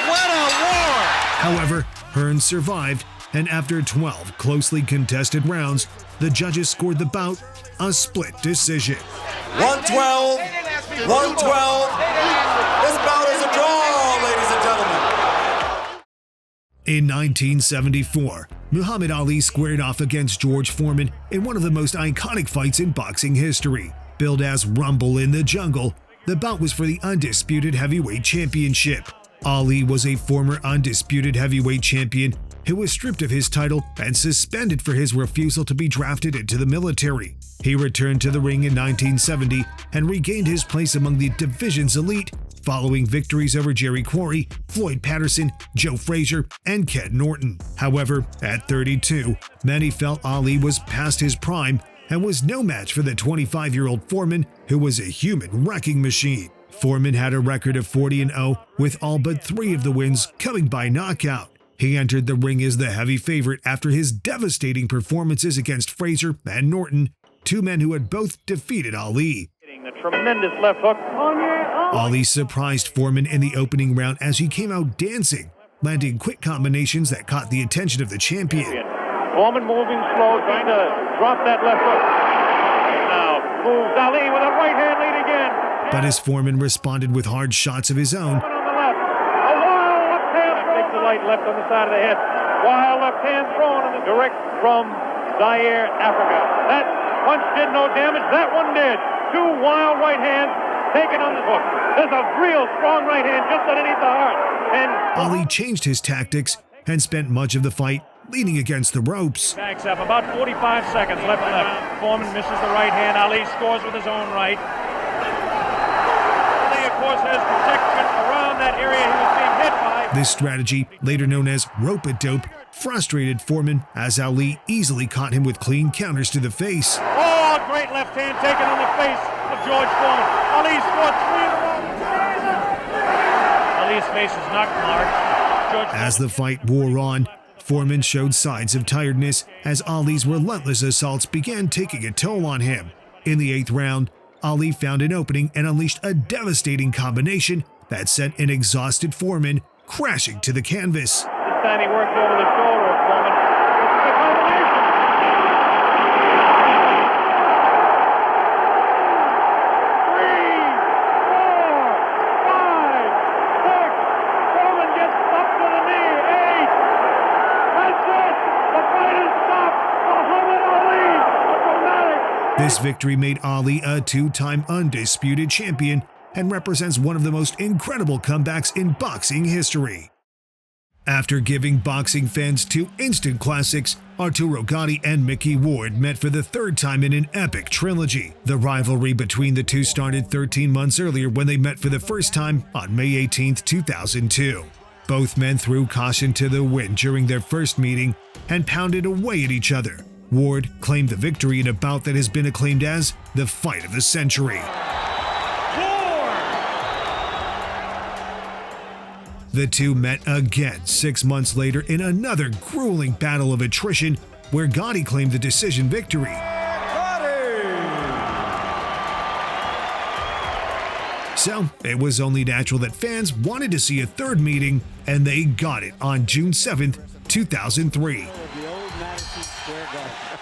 What a war! However, Hearns survived, and after 12 closely contested rounds, the judges scored the bout a split decision. 112 112. This bout is a draw, ladies and gentlemen. In 1974, Muhammad Ali squared off against George Foreman in one of the most iconic fights in boxing history. Billed as Rumble in the Jungle, the bout was for the undisputed heavyweight championship. Ali was a former undisputed heavyweight champion who was stripped of his title and suspended for his refusal to be drafted into the military. He returned to the ring in 1970 and regained his place among the division's elite, following victories over Jerry Quarry, Floyd Patterson, Joe Frazier, and Ken Norton. However, at 32, many felt Ali was past his prime and was no match for the 25-year-old Foreman, who was a human wrecking machine. Foreman had a record of 40-0, with all but 3 of the wins coming by knockout. He entered the ring as the heavy favorite after his devastating performances against Frazier and Norton, 2 men who had both defeated Ali. The tremendous left hook. Ali surprised Foreman in the opening round as he came out dancing, landing quick combinations that caught the attention of the champion. Foreman moving slow, trying to drop that left hook. Now moves Ali with a right hand lead again. But as Foreman responded with hard shots of his own, On the left. A wild left hand throw. Takes the light left on the side of the head. Wild left hand thrown in the direct from Zaire, Africa. That punch did no damage. That one did. 2 wild right hands taken on the hook. There's a real strong right hand just underneath the heart. And Ali changed his tactics and spent much of the fight leaning against the ropes. backs up. About 45 seconds left and left. Foreman misses the right hand. Ali scores with his own right. Ali, of course, has protection around that area he was being hit by. This strategy, later known as rope-a-dope, frustrated Foreman as Ali easily caught him with clean counters to the face. Oh, great left hand taken on the face of George Foreman. Ali scored 3 in a row. Ali's face is not marked. As the fight wore on, Foreman showed signs of tiredness as Ali's relentless assaults began taking a toll on him. In the 8th round, Ali found an opening and unleashed a devastating combination that sent an exhausted Foreman crashing to the canvas. This time he worked over the shoulder of Foreman. This is a combination. 3, 4, 5, 6. Foreman gets up to the knee. 8. That's it. The fight is stopped. Muhammad Ali. A dramatic. This victory made Ali a 2-time undisputed champion and represents one of the most incredible comebacks in boxing history. After giving boxing fans 2 instant classics, Arturo Gatti and Mickey Ward met for the 3rd time in an epic trilogy. The rivalry between the two started 13 months earlier when they met for the first time on May 18, 2002. Both men threw caution to the wind during their first meeting and pounded away at each other. Ward claimed the victory in a bout that has been acclaimed as the fight of the century. The two met again 6 months later in another grueling battle of attrition where Gatti claimed the decision victory. So it was only natural that fans wanted to see a third meeting, and they got it on June 7th, 2003.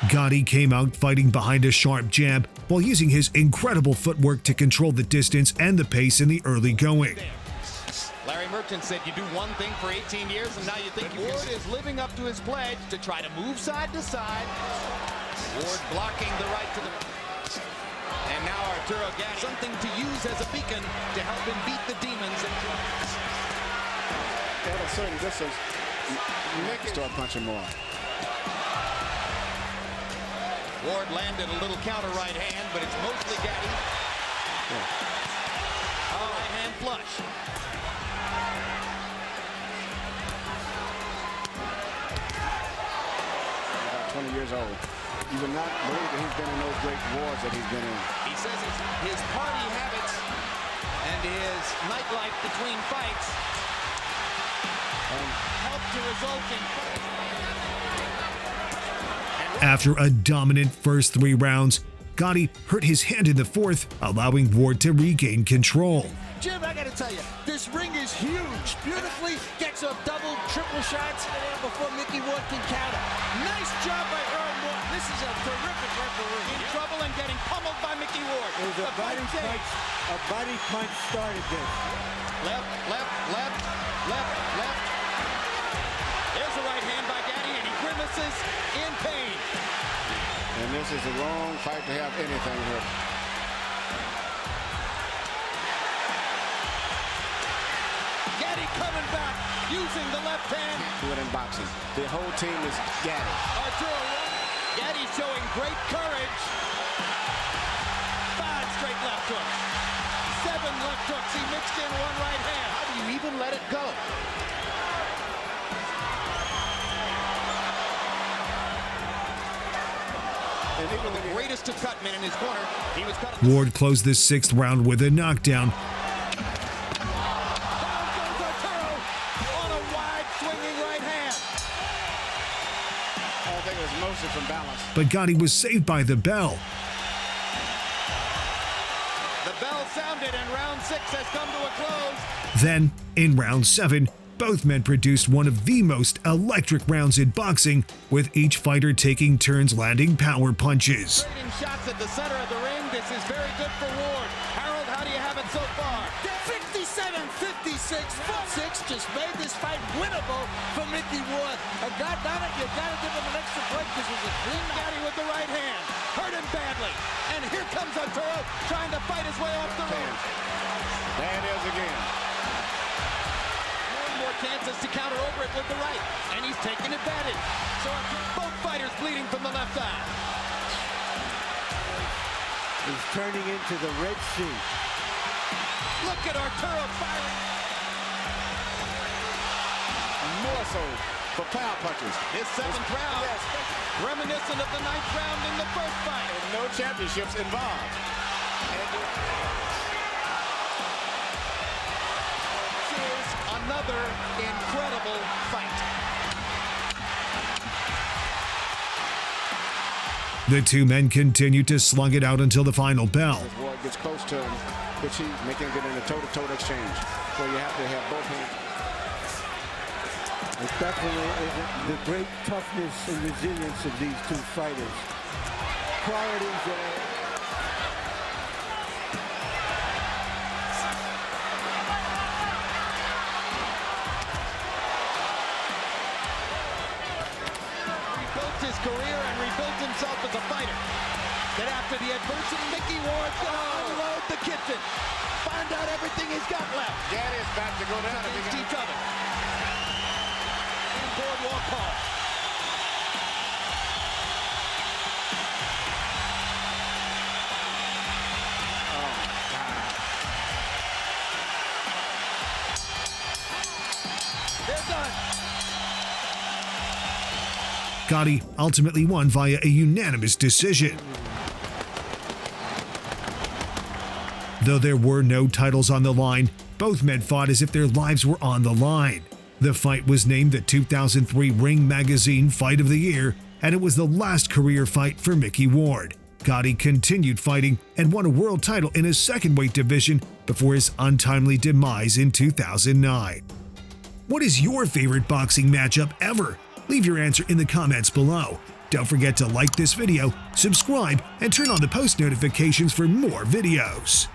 Gatti came out fighting behind a sharp jab while using his incredible footwork to control the distance and the pace in the early going. Larry Merchant said you do one thing for 18 years and now you think Ward is living up to his pledge to try to move side to side. Ward blocking the right to the... And now Arturo Gatti, something to use as a beacon to help him beat the demons. At a certain distance, start punching more. Ward landed a little counter right hand, but it's mostly Gatti. Right hand flush. About 20 years old. You would not believe that he's been in those great wars that he's been in. He says his party habits and his nightlife between fights help to result in After a dominant first 3 rounds, Gatti hurt his hand in the 4th, allowing Ward to regain control. Jim, I got to tell you, this ring is huge. Beautifully gets up double, triple shots before Mickey Ward can counter. Nice job by Earl Morton. This is a terrific referee. In trouble and getting pummeled by Mickey Ward. It was a body punch. A body punch started this. Left, left, left, left, left. There's a right hand by Gaddy, and he grimaces in pain. And this is the wrong fight to have anything hurt. Gaddy coming back, using the left hand. Do it in boxing. The whole team is Gaddy. Arturo Gaddy showing great courage. 5 straight left hooks. 7 left hooks. He mixed in 1 right hand. How do you even let it go? And even the greatest to cut man in his corner. He was cut. Ward closed the 6th round with a knockdown. From balance. But Gotti was saved by the bell. The bell sounded and round 6 has come to a close. Then, in round 7, both men produced one of the most electric rounds in boxing, with each fighter taking turns landing power punches. Trading shots at the center of the ring. This is very good for Ward. Harold, how do you have it so far? 57-56. Foot 6 just made this fight winnable for Mickey Ward. And God damn it, you got to give him an extra break. This was a clean Gaddy with the right hand. Hurt him badly. And here comes Arturo trying to fight his way off the ring. There it is again. More chances to counter over it with the right. And he's taking advantage. So both fighters bleeding from the left eye. He's turning into the Red Sea. Look at Arturo firing. More so for power punches. His 7th round, yes, reminiscent of the 9th round in the first fight. And no championships involved. This is another incredible fight. The two men continued to slug it out until the final bell. As Ward gets close to him, which he making it in a toe-to-toe exchange, where you have to have both hands. It's definitely the great toughness and resilience of these two fighters. Qualities that Rebuilt his career and rebuilt himself as a fighter. That after the adversity, Mickey Ward's going to unload the kitchen. Find out everything he's got left. Gaddy is back to go down against each other. Boardwalk call. They're done. Gotti ultimately won via a unanimous decision. Though there were no titles on the line, both men fought as if their lives were on the line. The fight was named the 2003 Ring Magazine Fight of the Year, and it was the last career fight for Mickey Ward. Gotti continued fighting and won a world title in his 2nd weight division before his untimely demise in 2009. What is your favorite boxing matchup ever? Leave your answer in the comments below. Don't forget to like this video, subscribe, and turn on the post notifications for more videos.